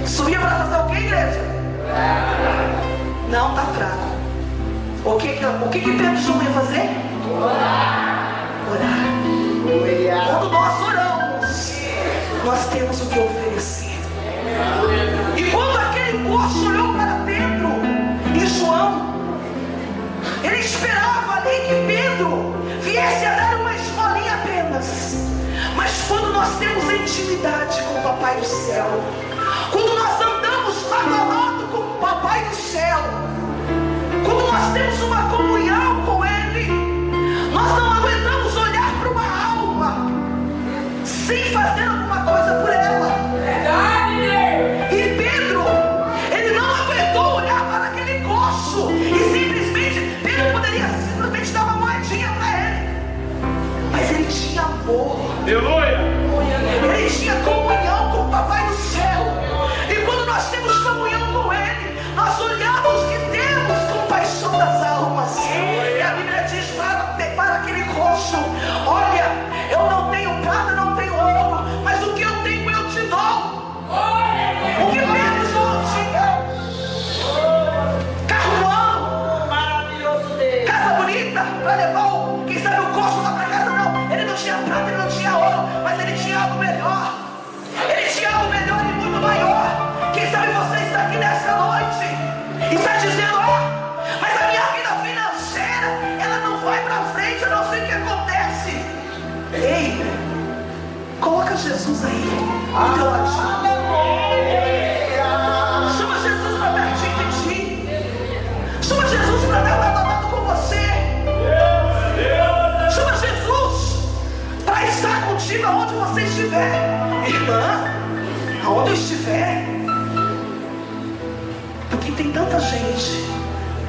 Subia para fazer o que, igreja? Não, está fraco. O que Pedro e João iam fazer? Orar. Quando nós oramos, nós temos o que oferecer. E quando aquele moço olhou para Pedro e João, ele esperava ali que Pedro viesse a dar uma esmolinha apenas. Mas quando nós temos intimidade com o Papai do Céu, quando nós andamos lado a lado com o Papai do Céu, quando nós temos uma comunhão com Ele, nós não aguentamos olhar para uma alma sem fazer alguma coisa por ela. E Pedro, ele não aguentou olhar para aquele coxo e simplesmente, Pedro poderia simplesmente dar uma moedinha para ele, mas ele tinha amor. Aleluia! Ele tinha comunhão com o Papai do Céu. E quando nós temos comunhão com Ele, nós olhamos e temos compaixão das almas. E a Bíblia diz para aquele coxo: olha, eu não tenho prata, não tenho ouro, mas o que eu tenho eu te dou. O que Pedro não tinha: carro bom, casa bonita para levar quem sabe o coxo lá para casa. Não, ele não tinha prata, ele não tinha ouro, mas ele tinha algo melhor. Ele tinha algo melhor e muito maior. Quem sabe você está aqui nessa noite e está dizendo: mas a minha vida financeira, ela não vai para frente, eu não sei o que acontece. Ei, coloca Jesus aí do teu ladinho. Chama Jesus para pertinho de ti. Chama Jesus para dar lado a lado com você. Chama Jesus para estar contigo aonde você estiver. Irmã, aonde eu estiver. Porque tem tanta gente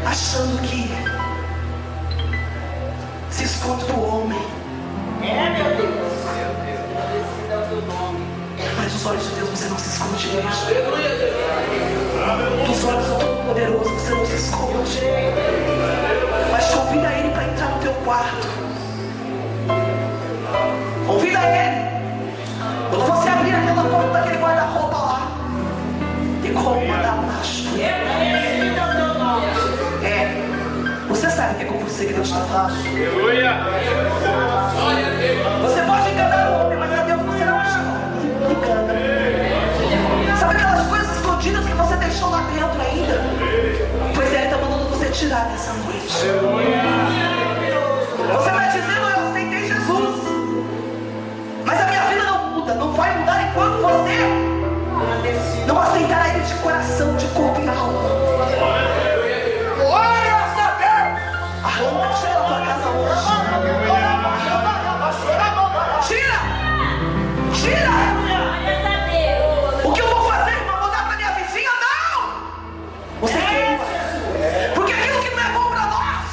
achando que se esconde do homem. Meu Deus. Mas os olhos de Deus você não se esconde, igreja. Dos olhos do Todo-Poderoso você não se esconde. Mas convida Ele para entrar no teu quarto. Convida Ele. Quando você abrir aquela porta daquele guarda-roupa lá, tem como mandar um rastro. Você sabe que é com você que Deus está falando. Aleluia! Você pode enganar o homem, mas a Deus você não engana. Sabe aquelas coisas escondidas que você deixou lá dentro ainda? Pois Ele está mandando você tirar nessa noite. Você vai dizendo: eu aceitei Jesus, mas a minha vida não muda, não vai mudar enquanto você não aceitar Ele de coração, de corpo e alma. Arranca, tira da tua casa hoje. Tira! Tira! O que eu vou fazer, irmão? Vou dar pra minha vizinha? Não! Você queima. Porque aquilo que não é bom pra nós,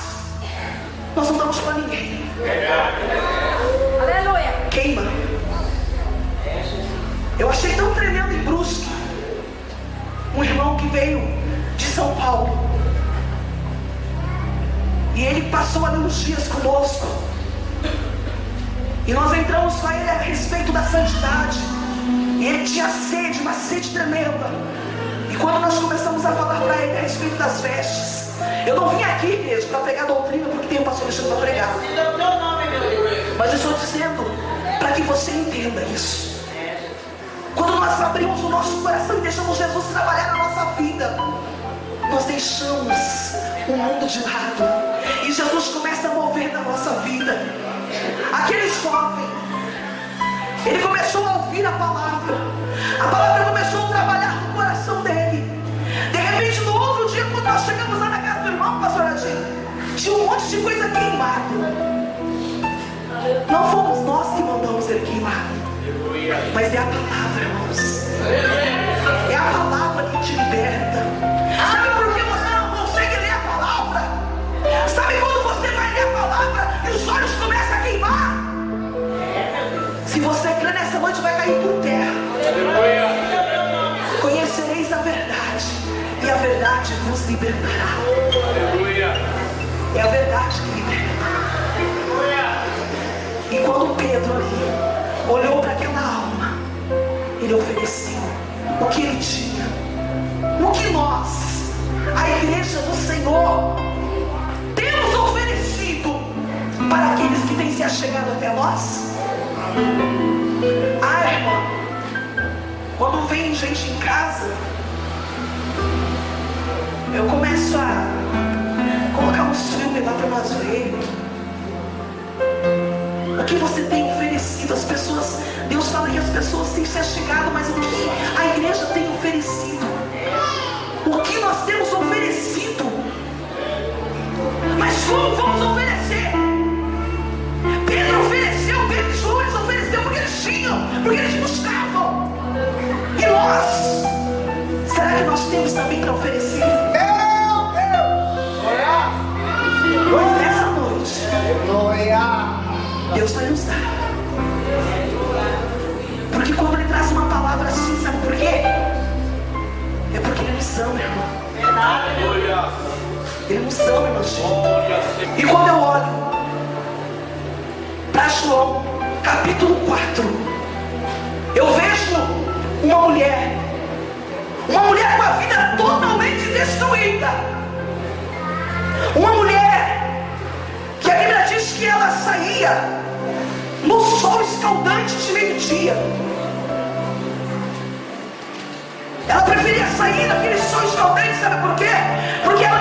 veio de São Paulo. E ele passou ali uns dias conosco. E nós entramos com ele a respeito da santidade. E ele tinha sede, uma sede tremenda. E quando nós começamos a falar para ele a respeito das vestes, eu não vim aqui, igreja, para pregar doutrina, porque tem o pastor Alexandre para pregar. Mas eu estou dizendo para que você entenda isso. Quando nós abrimos o nosso coração e deixamos Jesus trabalhar na nossa vida, nós deixamos o mundo de lado e Jesus começa a mover na nossa vida. Aquele jovem, ele começou a ouvir a palavra começou a trabalhar no coração dele. De repente, no outro dia, quando nós chegamos lá na casa do irmão, pastor Adinho, tinha um monte de coisa queimada. Não fomos nós que mandamos ele queimar, mas é a palavra, irmãos. É a palavra que te liberta. Sabe por que você não consegue ler a palavra? Sabe quando você vai ler a palavra e os olhos começam a queimar? Se você crê, nessa noite vai cair por terra. Conhecereis a verdade, e a verdade vos libertará. É a verdade que liberta. E quando Pedro ali olhou para aquela alma, ele ofereceu o que ele tinha, o que nós, a igreja do Senhor, temos oferecido para aqueles que têm se achegado até nós. Ah, irmão, quando vem gente em casa, eu começo a colocar uns filmes lá para nós ver. O que você tem oferecido? As pessoas, Deus fala que as pessoas têm se achegado, mas o que a igreja tem oferecido? O que nós temos oferecido? Mas como vamos oferecer? Pedro ofereceu, Pedro e João, eles ofereceram porque eles tinham, porque eles buscavam. E nós? Será que nós temos também para oferecer? Mas nessa noite, Deus vai nos dar. Porque quando Ele traz uma palavra assim, sabe por quê? É porque Ele nos ama, irmão. Ele nos ama, irmãos. E quando eu olho para João, capítulo 4, eu vejo uma mulher com a vida totalmente destruída. Uma mulher que a Bíblia diz que ela saía no sol escaldante de meio-dia. Ela preferia sair naquele sol escaldante, sabe por quê? Porque ela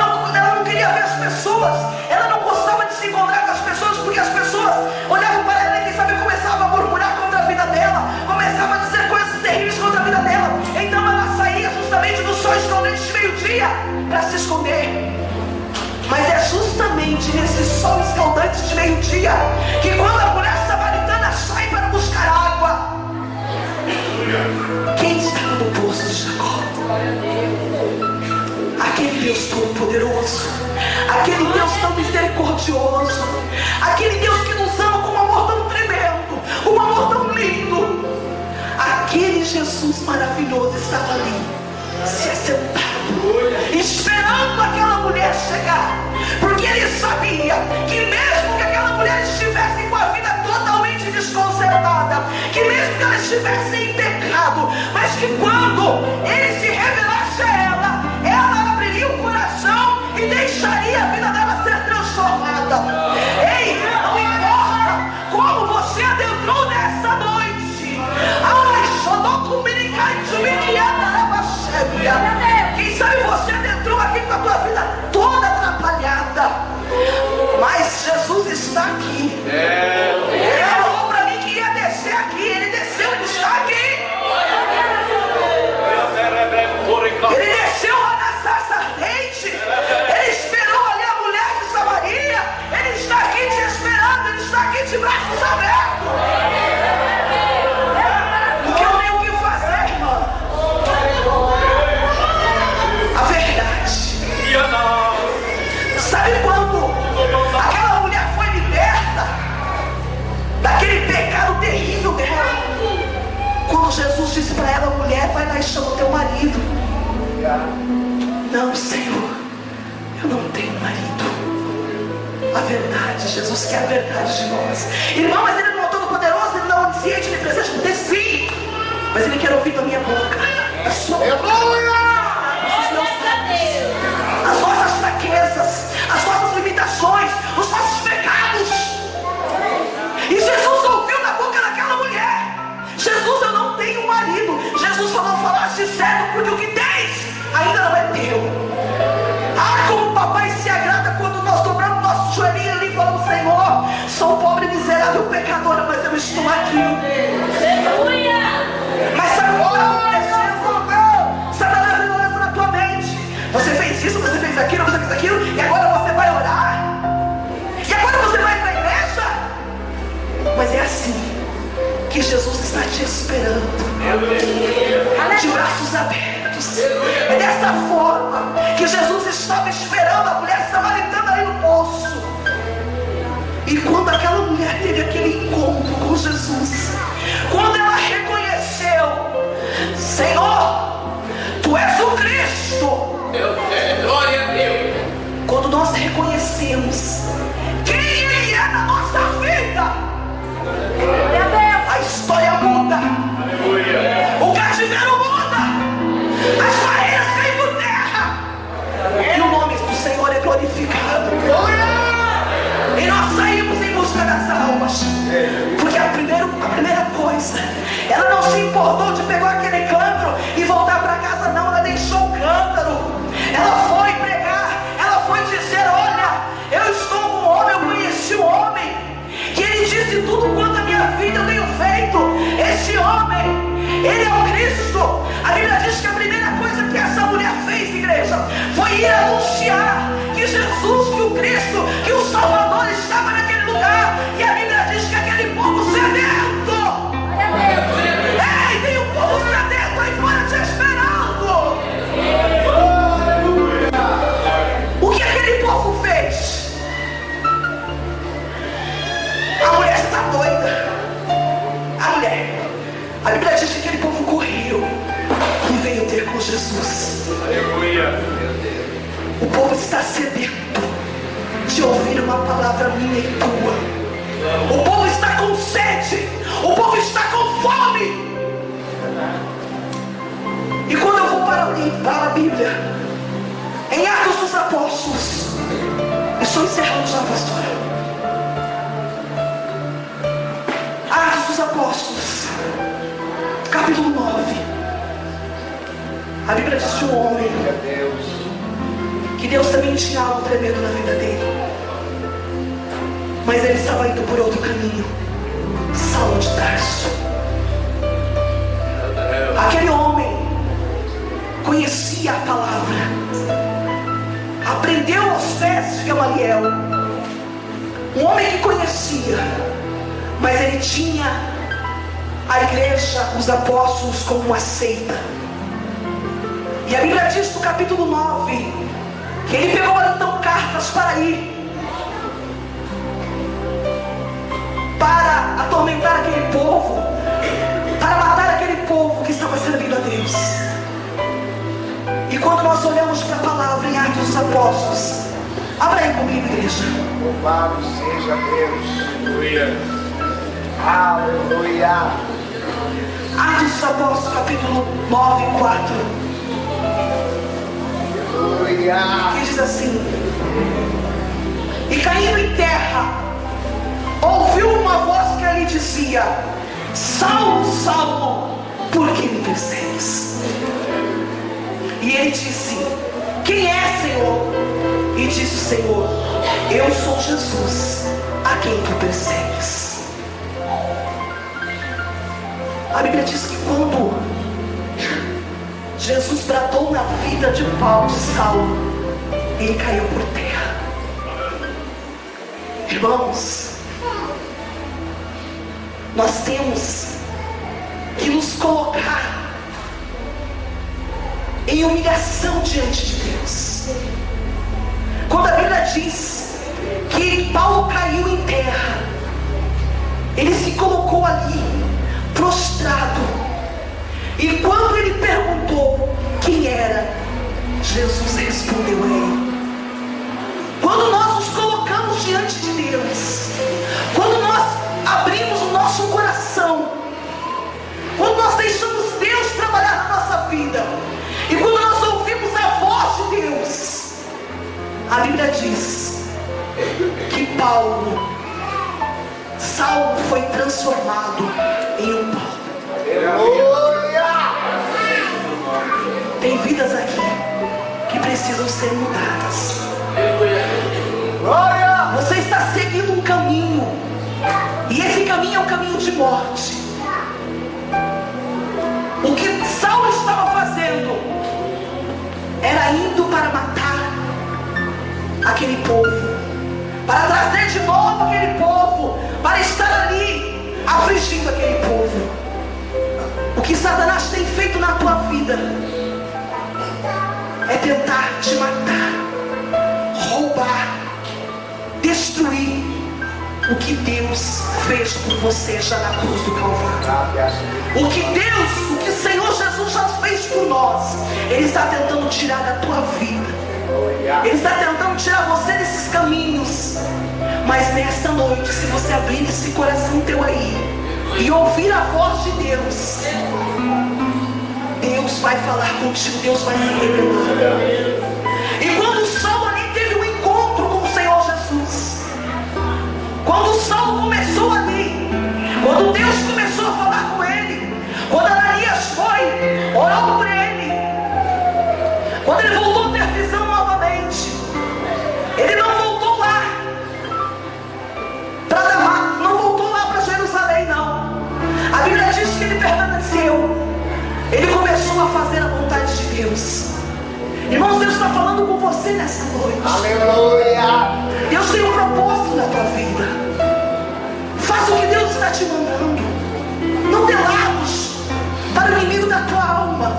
não queria ver as pessoas. Ela não gostava de se encontrar com as pessoas, porque as pessoas olhavam para ela e quem sabe começavam a murmurar contra a vida dela, começavam a dizer coisas terríveis contra a vida dela. Então ela saía justamente no sol escaldante de meio-dia para se esconder. Mas é justamente nesse sol escaldante de meio-dia que quando a mulher samaritana sai para buscar água, quem estava no poço de Jacó? Aquele Deus todo-poderoso, aquele Deus tão misericordioso, aquele Deus que nos ama com um amor tão tremendo, um amor tão lindo. Aquele Jesus maravilhoso estava ali, se assentado, esperando aquela mulher chegar, porque ele sabia que mesmo que aquela mulher estivesse com a vida totalmente desconcertada, que mesmo que ela estivesse em pecado, mas que quando ele se revelasse a ela abriria o coração e deixaria a vida dela ser transformada. Ei, não importa como você adentrou nessa noite. Ai, quem sabe você adentrou aqui com a tua vida toda atrapalhada, mas Jesus está aqui. Ele falou para mim que ia descer aqui. Ele desceu, ele está aqui. Ele desceu lá na sarça ardente. Ele esperou ali a mulher de Samaria. Ele está aqui te esperando. Ele está aqui de braços abertos. Porque eu tenho o que fazer, irmão. A verdade. Sabe quando aquela mulher foi liberta daquele pecado terrível dela? Quando Jesus disse para ela: mulher, vai lá e chama o teu marido. não, Senhor, eu não tenho marido. A verdade, Jesus quer a verdade de nós. Irmão, mas Ele não é todo poderoso, Ele não é onisciente, Ele precisa de ter sim. Mas Ele quer ouvir da minha boca, da sua boca, as nossas fraquezas, as nossas limitações, os nossos pecados. E Jesus ouviu na boca daquela mulher: Jesus, eu não tenho marido. Jesus falou: falaste certo, porque o que tens ainda não é teu. Ah, como o papai se agrada quando nós dobramos nosso joelhinho ali e falamos: Senhor, sou pobre, miserável, pecadora, mas eu estou aqui. Mas sabe o que está acontecendo? Satanás não leva na tua mente: você fez isso, você fez aquilo, você fez aquilo, e agora você vai orar? E agora você vai para a igreja? Mas é assim que Jesus está te esperando, de braços abertos. É dessa forma que Jesus estava esperando a mulher samaritana ali no poço. E quando aquela mulher teve aquele encontro com Jesus, quando ela reconheceu: Senhor, Tu és o Cristo. Glória a Deus. Quando nós reconhecemos quem Ele é na nossa vida, a história muda. Aleluia. O cativeiro muda. As barreiras caem por terra. E o nome do Senhor é glorificado. E nós saímos em busca das almas. Porque a primeira coisa, ela não se importou de pegar aquele cântaro e voltar para casa, não. Ela deixou o cântaro. Ela foi pregar. Ela foi dizer: olha, eu estou com um homem, eu conheci um homem, e ele disse tudo quanto a minha vida eu tenho feito. Esse homem, ele é o Cristo. A Bíblia diz que a primeira coisa que essa mulher fez, igreja, foi ir anunciar que Jesus, que o Cristo, que o Salvador estava naquele lugar. E a Bíblia diz que aquele povo sedento, ei, tem um povo sedento aí fora te esperando. O que aquele povo fez? A mulher está doida. A Bíblia diz que aquele povo correu e veio ter com Jesus. Aleluia. O povo está sedento de ouvir uma palavra minha e tua. O povo está com sede. O povo está com fome. E quando eu vou para a Bíblia, em Atos dos Apóstolos, estou encerrando já, pastor. Atos dos Apóstolos, capítulo 9. A Bíblia diz de um homem que Deus também tinha algo tremendo na vida dele, mas ele estava indo por outro caminho. Saulo de Tarso. Aquele homem conhecia a palavra, aprendeu aos pés de Gamaliel. Um homem que conhecia, mas ele tinha a igreja, os apóstolos, como uma seita. E a Bíblia diz no capítulo 9 que ele pegou então cartas para ir, para atormentar aquele povo, para matar aquele povo que estava servindo a Deus. E quando nós olhamos para a palavra em Atos dos Apóstolos, abra aí comigo, igreja. Louvado seja Deus. Aleluia. Aleluia. Atos dos Apóstolos, capítulo 9, 4. Aleluia. Que diz assim: e caindo em terra, ouviu uma voz que lhe dizia: Saulo, Saulo, por que me persegues? E ele disse: quem é, Senhor? E disse o Senhor: eu sou Jesus, a quem tu persegues. A Bíblia diz que quando Jesus bradou na vida de Paulo, de Saulo, ele caiu por terra. Irmãos, nós temos que nos colocar em humilhação diante de Deus. Quando a Bíblia diz que Paulo caiu em terra, ele se colocou ali, prostrado. E quando ele perguntou quem era, Jesus respondeu a ele. Quando nós nos colocamos diante de Deus, quando nós abrimos o nosso coração, quando nós deixamos Deus trabalhar na nossa vida, e quando nós ouvimos a voz de Deus, a Bíblia diz que Saulo foi transformado em um Paulo. Tem vidas aqui que precisam ser mudadas. Você está seguindo um caminho, e esse caminho é um caminho de morte. O que Saulo estava fazendo era indo para matar aquele povo, para trazer de novo aquele povo, para estar ali afligindo aquele povo. O que Satanás tem feito na tua vida é tentar te matar, roubar, destruir o que Deus fez por você já na cruz do Calvário. O que o Senhor Jesus já fez por nós, Ele está tentando tirar da tua vida. Ele está tentando tirar você desses caminhos. Mas nesta noite, se você abrir esse coração teu aí e ouvir a voz de Deus, Deus vai falar contigo, Deus vai se revelar. E quando Saulo ali teve um encontro com o Senhor Jesus, quando Saulo começou ali, quando Deus começou a falar com ele, quando Ananias foi, orou por ele, quando ele voltou a ter visão novamente, ele não voltou lá para Damasco, não voltou lá para Jerusalém, não. A Bíblia diz que ele permaneceu. Ele começou a fazer a vontade de Deus. Irmãos, Deus está falando com você nessa noite. Aleluia! Deus tem um propósito na tua vida. Faça o que Deus está te mandando. Não dê lados para o inimigo da tua alma.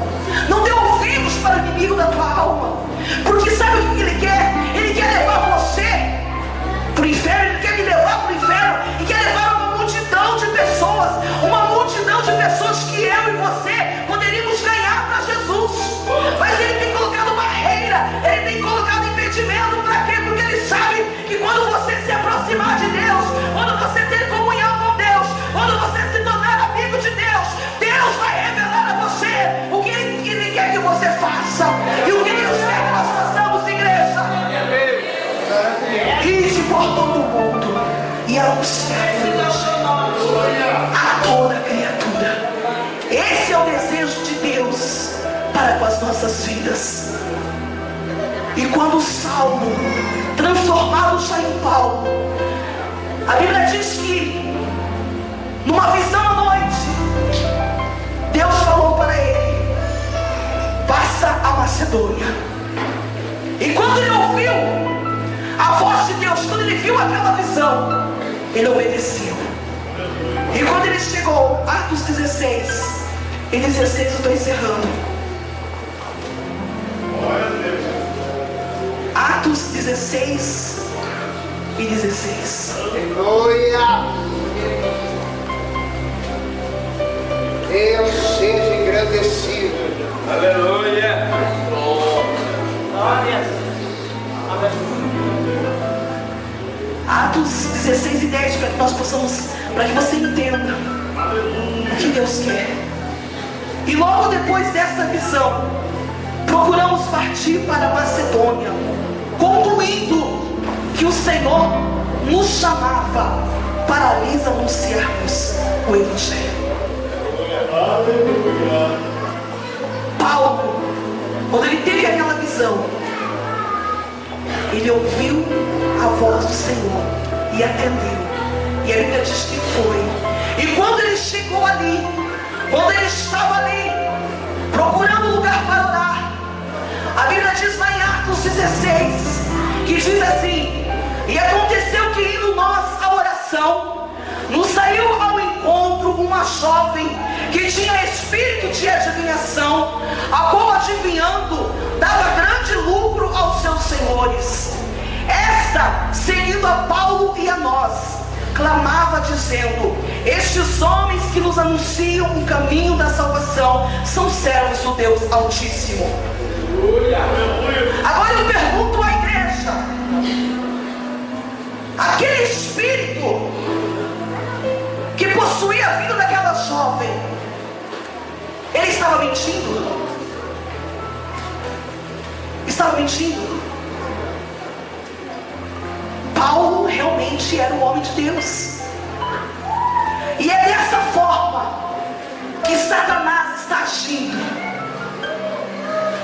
Não dê ouvidos para o inimigo da tua alma. Porque sabe o que Ele quer? Ele quer levar você para o inferno. Ele quer me levar para o inferno. E quer levar uma multidão de pessoas. Uma multidão de pessoas que eu e você poderíamos ganhar para Jesus. Mas Ele tem colocado barreira. Ele tem colocado impedimento. Para quê? Porque Ele sabe que quando você se aproximar de Deus, quando você ter comunhão com Deus, quando você se tornar amigo de Deus, Deus vai revelar a você o que Ele quer que você faça. E o que Deus quer que nós façamos, igreja. Ide por todo o mundo e anunciar a toda criatura. Esse é o desejo de Deus para com as nossas vidas. E quando Saulo, transformado já em Paulo, a Bíblia diz que numa visão à noite, Deus falou para ele: passa a Macedônia. E quando ele ouviu a voz de Deus, quando ele viu aquela visão, ele obedeceu. E quando ele chegou, Atos 16 e 16, eu estou encerrando. Atos 16 e 16. Aleluia! Deus seja engrandecido. Aleluia! Atos 16 e 10, para que nós possamos, para que você entenda o que Deus quer. E logo depois dessa visão, procuramos partir para a Macedônia, concluindo que o Senhor nos chamava para lhes anunciarmos o Evangelho. Paulo, quando ele teve aquela visão, ele ouviu a voz do Senhor e atendeu. E a Bíblia diz que foi. E quando ele chegou ali, quando ele estava ali, procurando lugar para orar, a Bíblia diz lá em Atos 16, que diz assim: e aconteceu que indo nós à oração, nos saiu ao encontro uma jovem que tinha espírito de adivinhação, a qual adivinhando dava grande lucro aos seus senhores. Esta, seguindo a Paulo e a nós, clamava dizendo: estes homens que nos anunciam o caminho da salvação são servos do Deus Altíssimo. Agora eu pergunto à igreja: aquele espírito que possuía a vida daquela jovem, ele estava mentindo? Estava mentindo? Paulo realmente era um homem de Deus. E é dessa forma que Satanás está agindo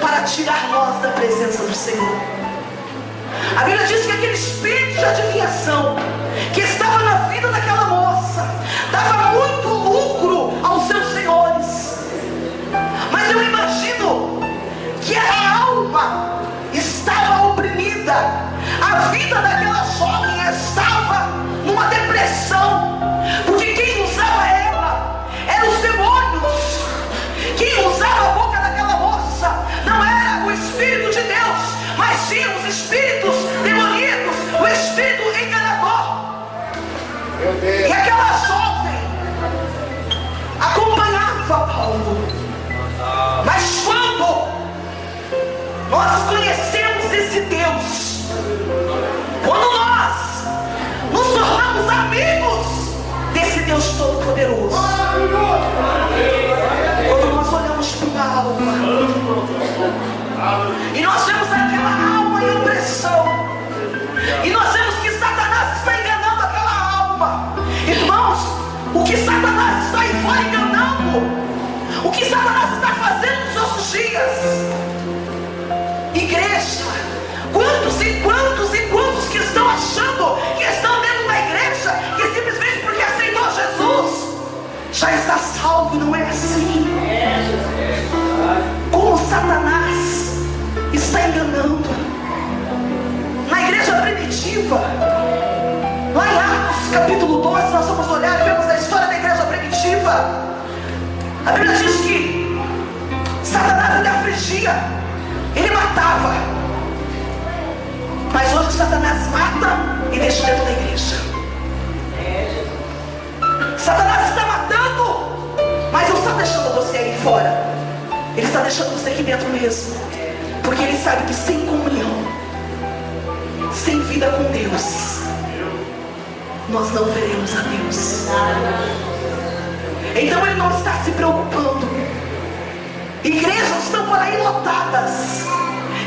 para tirar nós da presença do Senhor. A Bíblia diz que aquele espírito de adivinhação que estava na vida daquela moça dava muito lucro aos seus senhores. Mas eu imagino que a alma estava oprimida, a vida daquela jovem estava numa depressão, porque quem usava ela eram os demônios. Quem usava a boca daquela moça não era o Espírito de Deus, mas sim os espíritos demoníacos, o espírito enganador. E aquela jovem acompanhava Paulo. Mas quando nós conhecemos esse Deus, quando nós nos tornamos amigos desse Deus Todo-Poderoso, quando nós olhamos para uma alma e nós vemos aquela alma em opressão, e nós vemos que Satanás está enganando aquela alma, irmãos, o que Satanás está aí fora enganando, o que Satanás está fazendo nos nossos dias, igreja, quantos e quantos e quantos que estão achando que estão dentro da igreja, que simplesmente porque aceitou Jesus já está salvo? Não é assim. Como Satanás está enganando na igreja primitiva, lá em Atos capítulo 2, nós vamos olhar e vemos a história da igreja primitiva. A Bíblia diz que Satanás ele afligia, ele matava. Mas hoje Satanás mata e deixa dentro da igreja. Satanás está matando, mas não está deixando você aí fora. Ele está deixando você aqui dentro mesmo. Porque ele sabe que sem comunhão, sem vida com Deus, nós não veremos a Deus. Então ele não está se preocupando. Igrejas estão por aí lotadas,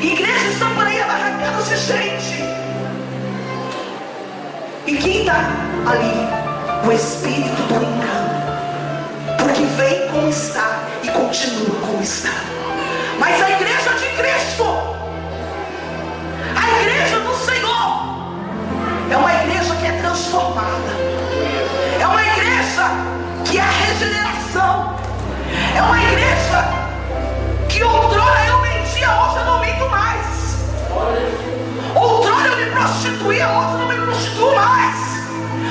igrejas estão por aí abarracadas de gente. E quem está ali? O espírito do engano. Porque vem como está e continua como está. Mas a igreja de Cristo, a igreja do Senhor, é uma igreja que é transformada, é uma igreja que é a regeneração, é uma igreja que outrora eu mentia, hoje eu não minto mais. Outrora eu me prostituía, hoje eu não me prostituo mais.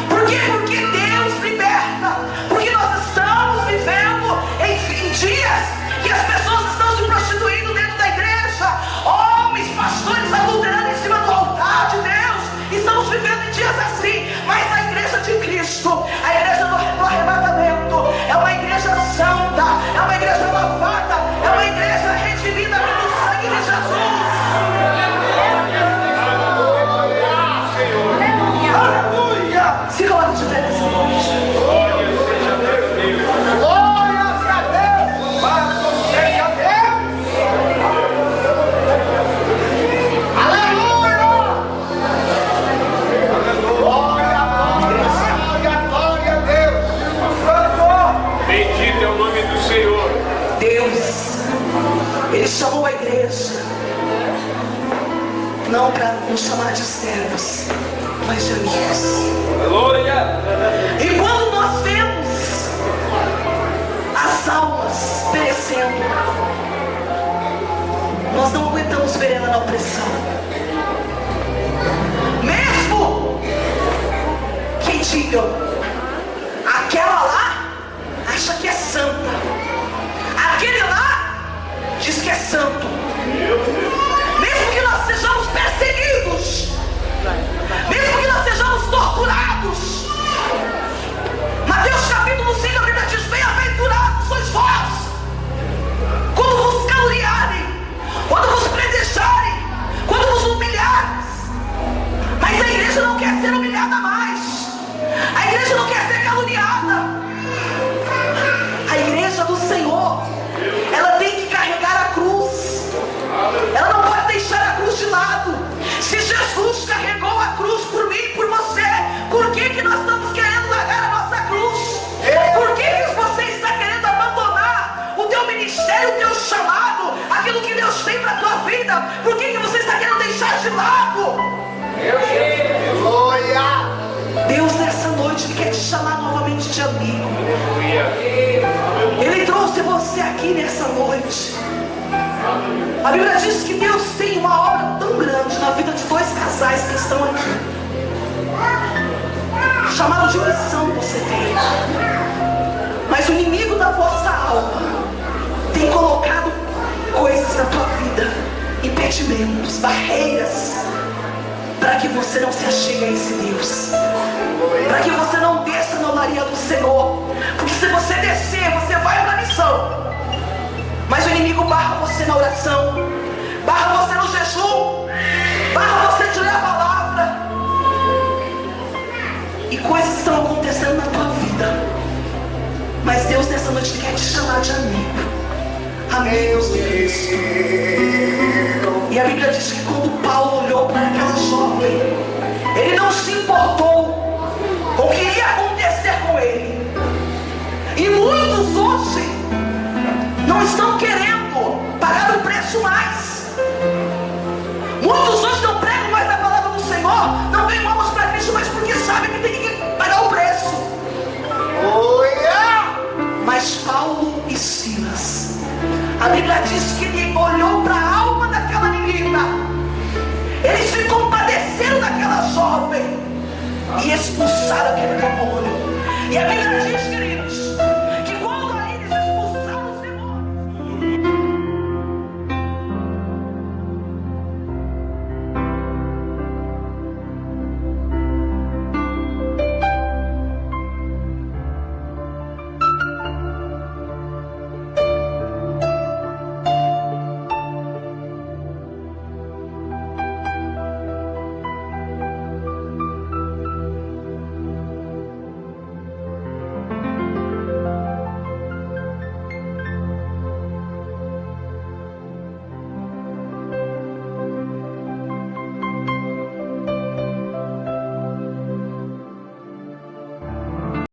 Por quê? Porque Deus liberta. Porque nós estamos vivendo em dias que as pessoas estão se prostituindo dentro da igreja. Homens, pastores adulterando em cima do altar de Deus. Estamos vivendo em dias assim. Mas a igreja de Cristo, a igreja do arrebatamento, é uma igreja santa, é uma igreja lavada, é uma igreja redimida pelo sangue de Jesus. Aleluia! Se coloca de pé nessa noite. Glória a Deus! Louvado seja Deus! Aleluia! Glória a Deus! Bendito é o nome do Senhor. Deus, Ele chamou a igreja não para nos chamar de servos, mas de amigos. Aleluia. E quando nós vemos as almas perecendo, nós não aguentamos ver ela na opressão. Mesmo que digam, aquela lá acha que é santa, aquele lá diz que é santo. Mesmo que nós sejamos perseguidos, mesmo que nós sejamos torturados, Mateus capítulo 5, a Bíblia diz: bem-aventurados sois vós quando vos caluniarem, quando vos aqui nessa noite. A Bíblia diz que Deus tem uma obra tão grande na vida de dois casais que estão aqui. Chamado de missão você tem. Mas o inimigo da vossa alma tem colocado coisas na tua vida, impedimentos, barreiras, para que você não se achegue a esse Deus, para que você não desça na olaria do Senhor. Porque se você descer, você vai para a missão, mas o inimigo barra você na oração, barra você no jejum, barra você de ler a palavra, e coisas estão acontecendo na tua vida. Mas Deus nessa noite quer te chamar de amigo, amigos de Cristo. E a Bíblia diz que quando Paulo olhou para aquela jovem, ele não se importou com o que iria acontecer com ele. E muitos hoje não estão querendo pagar o preço mais. Muitos hoje não pregam mais a palavra do Senhor, não vêm almas para Cristo, mas porque sabem que tem que pagar o preço. Mas Paulo e Silas, a Bíblia diz que ele olhou para a alma daquela menina, eles se compadeceram daquela jovem e expulsaram aquele demônio. E a Bíblia diz, queridos,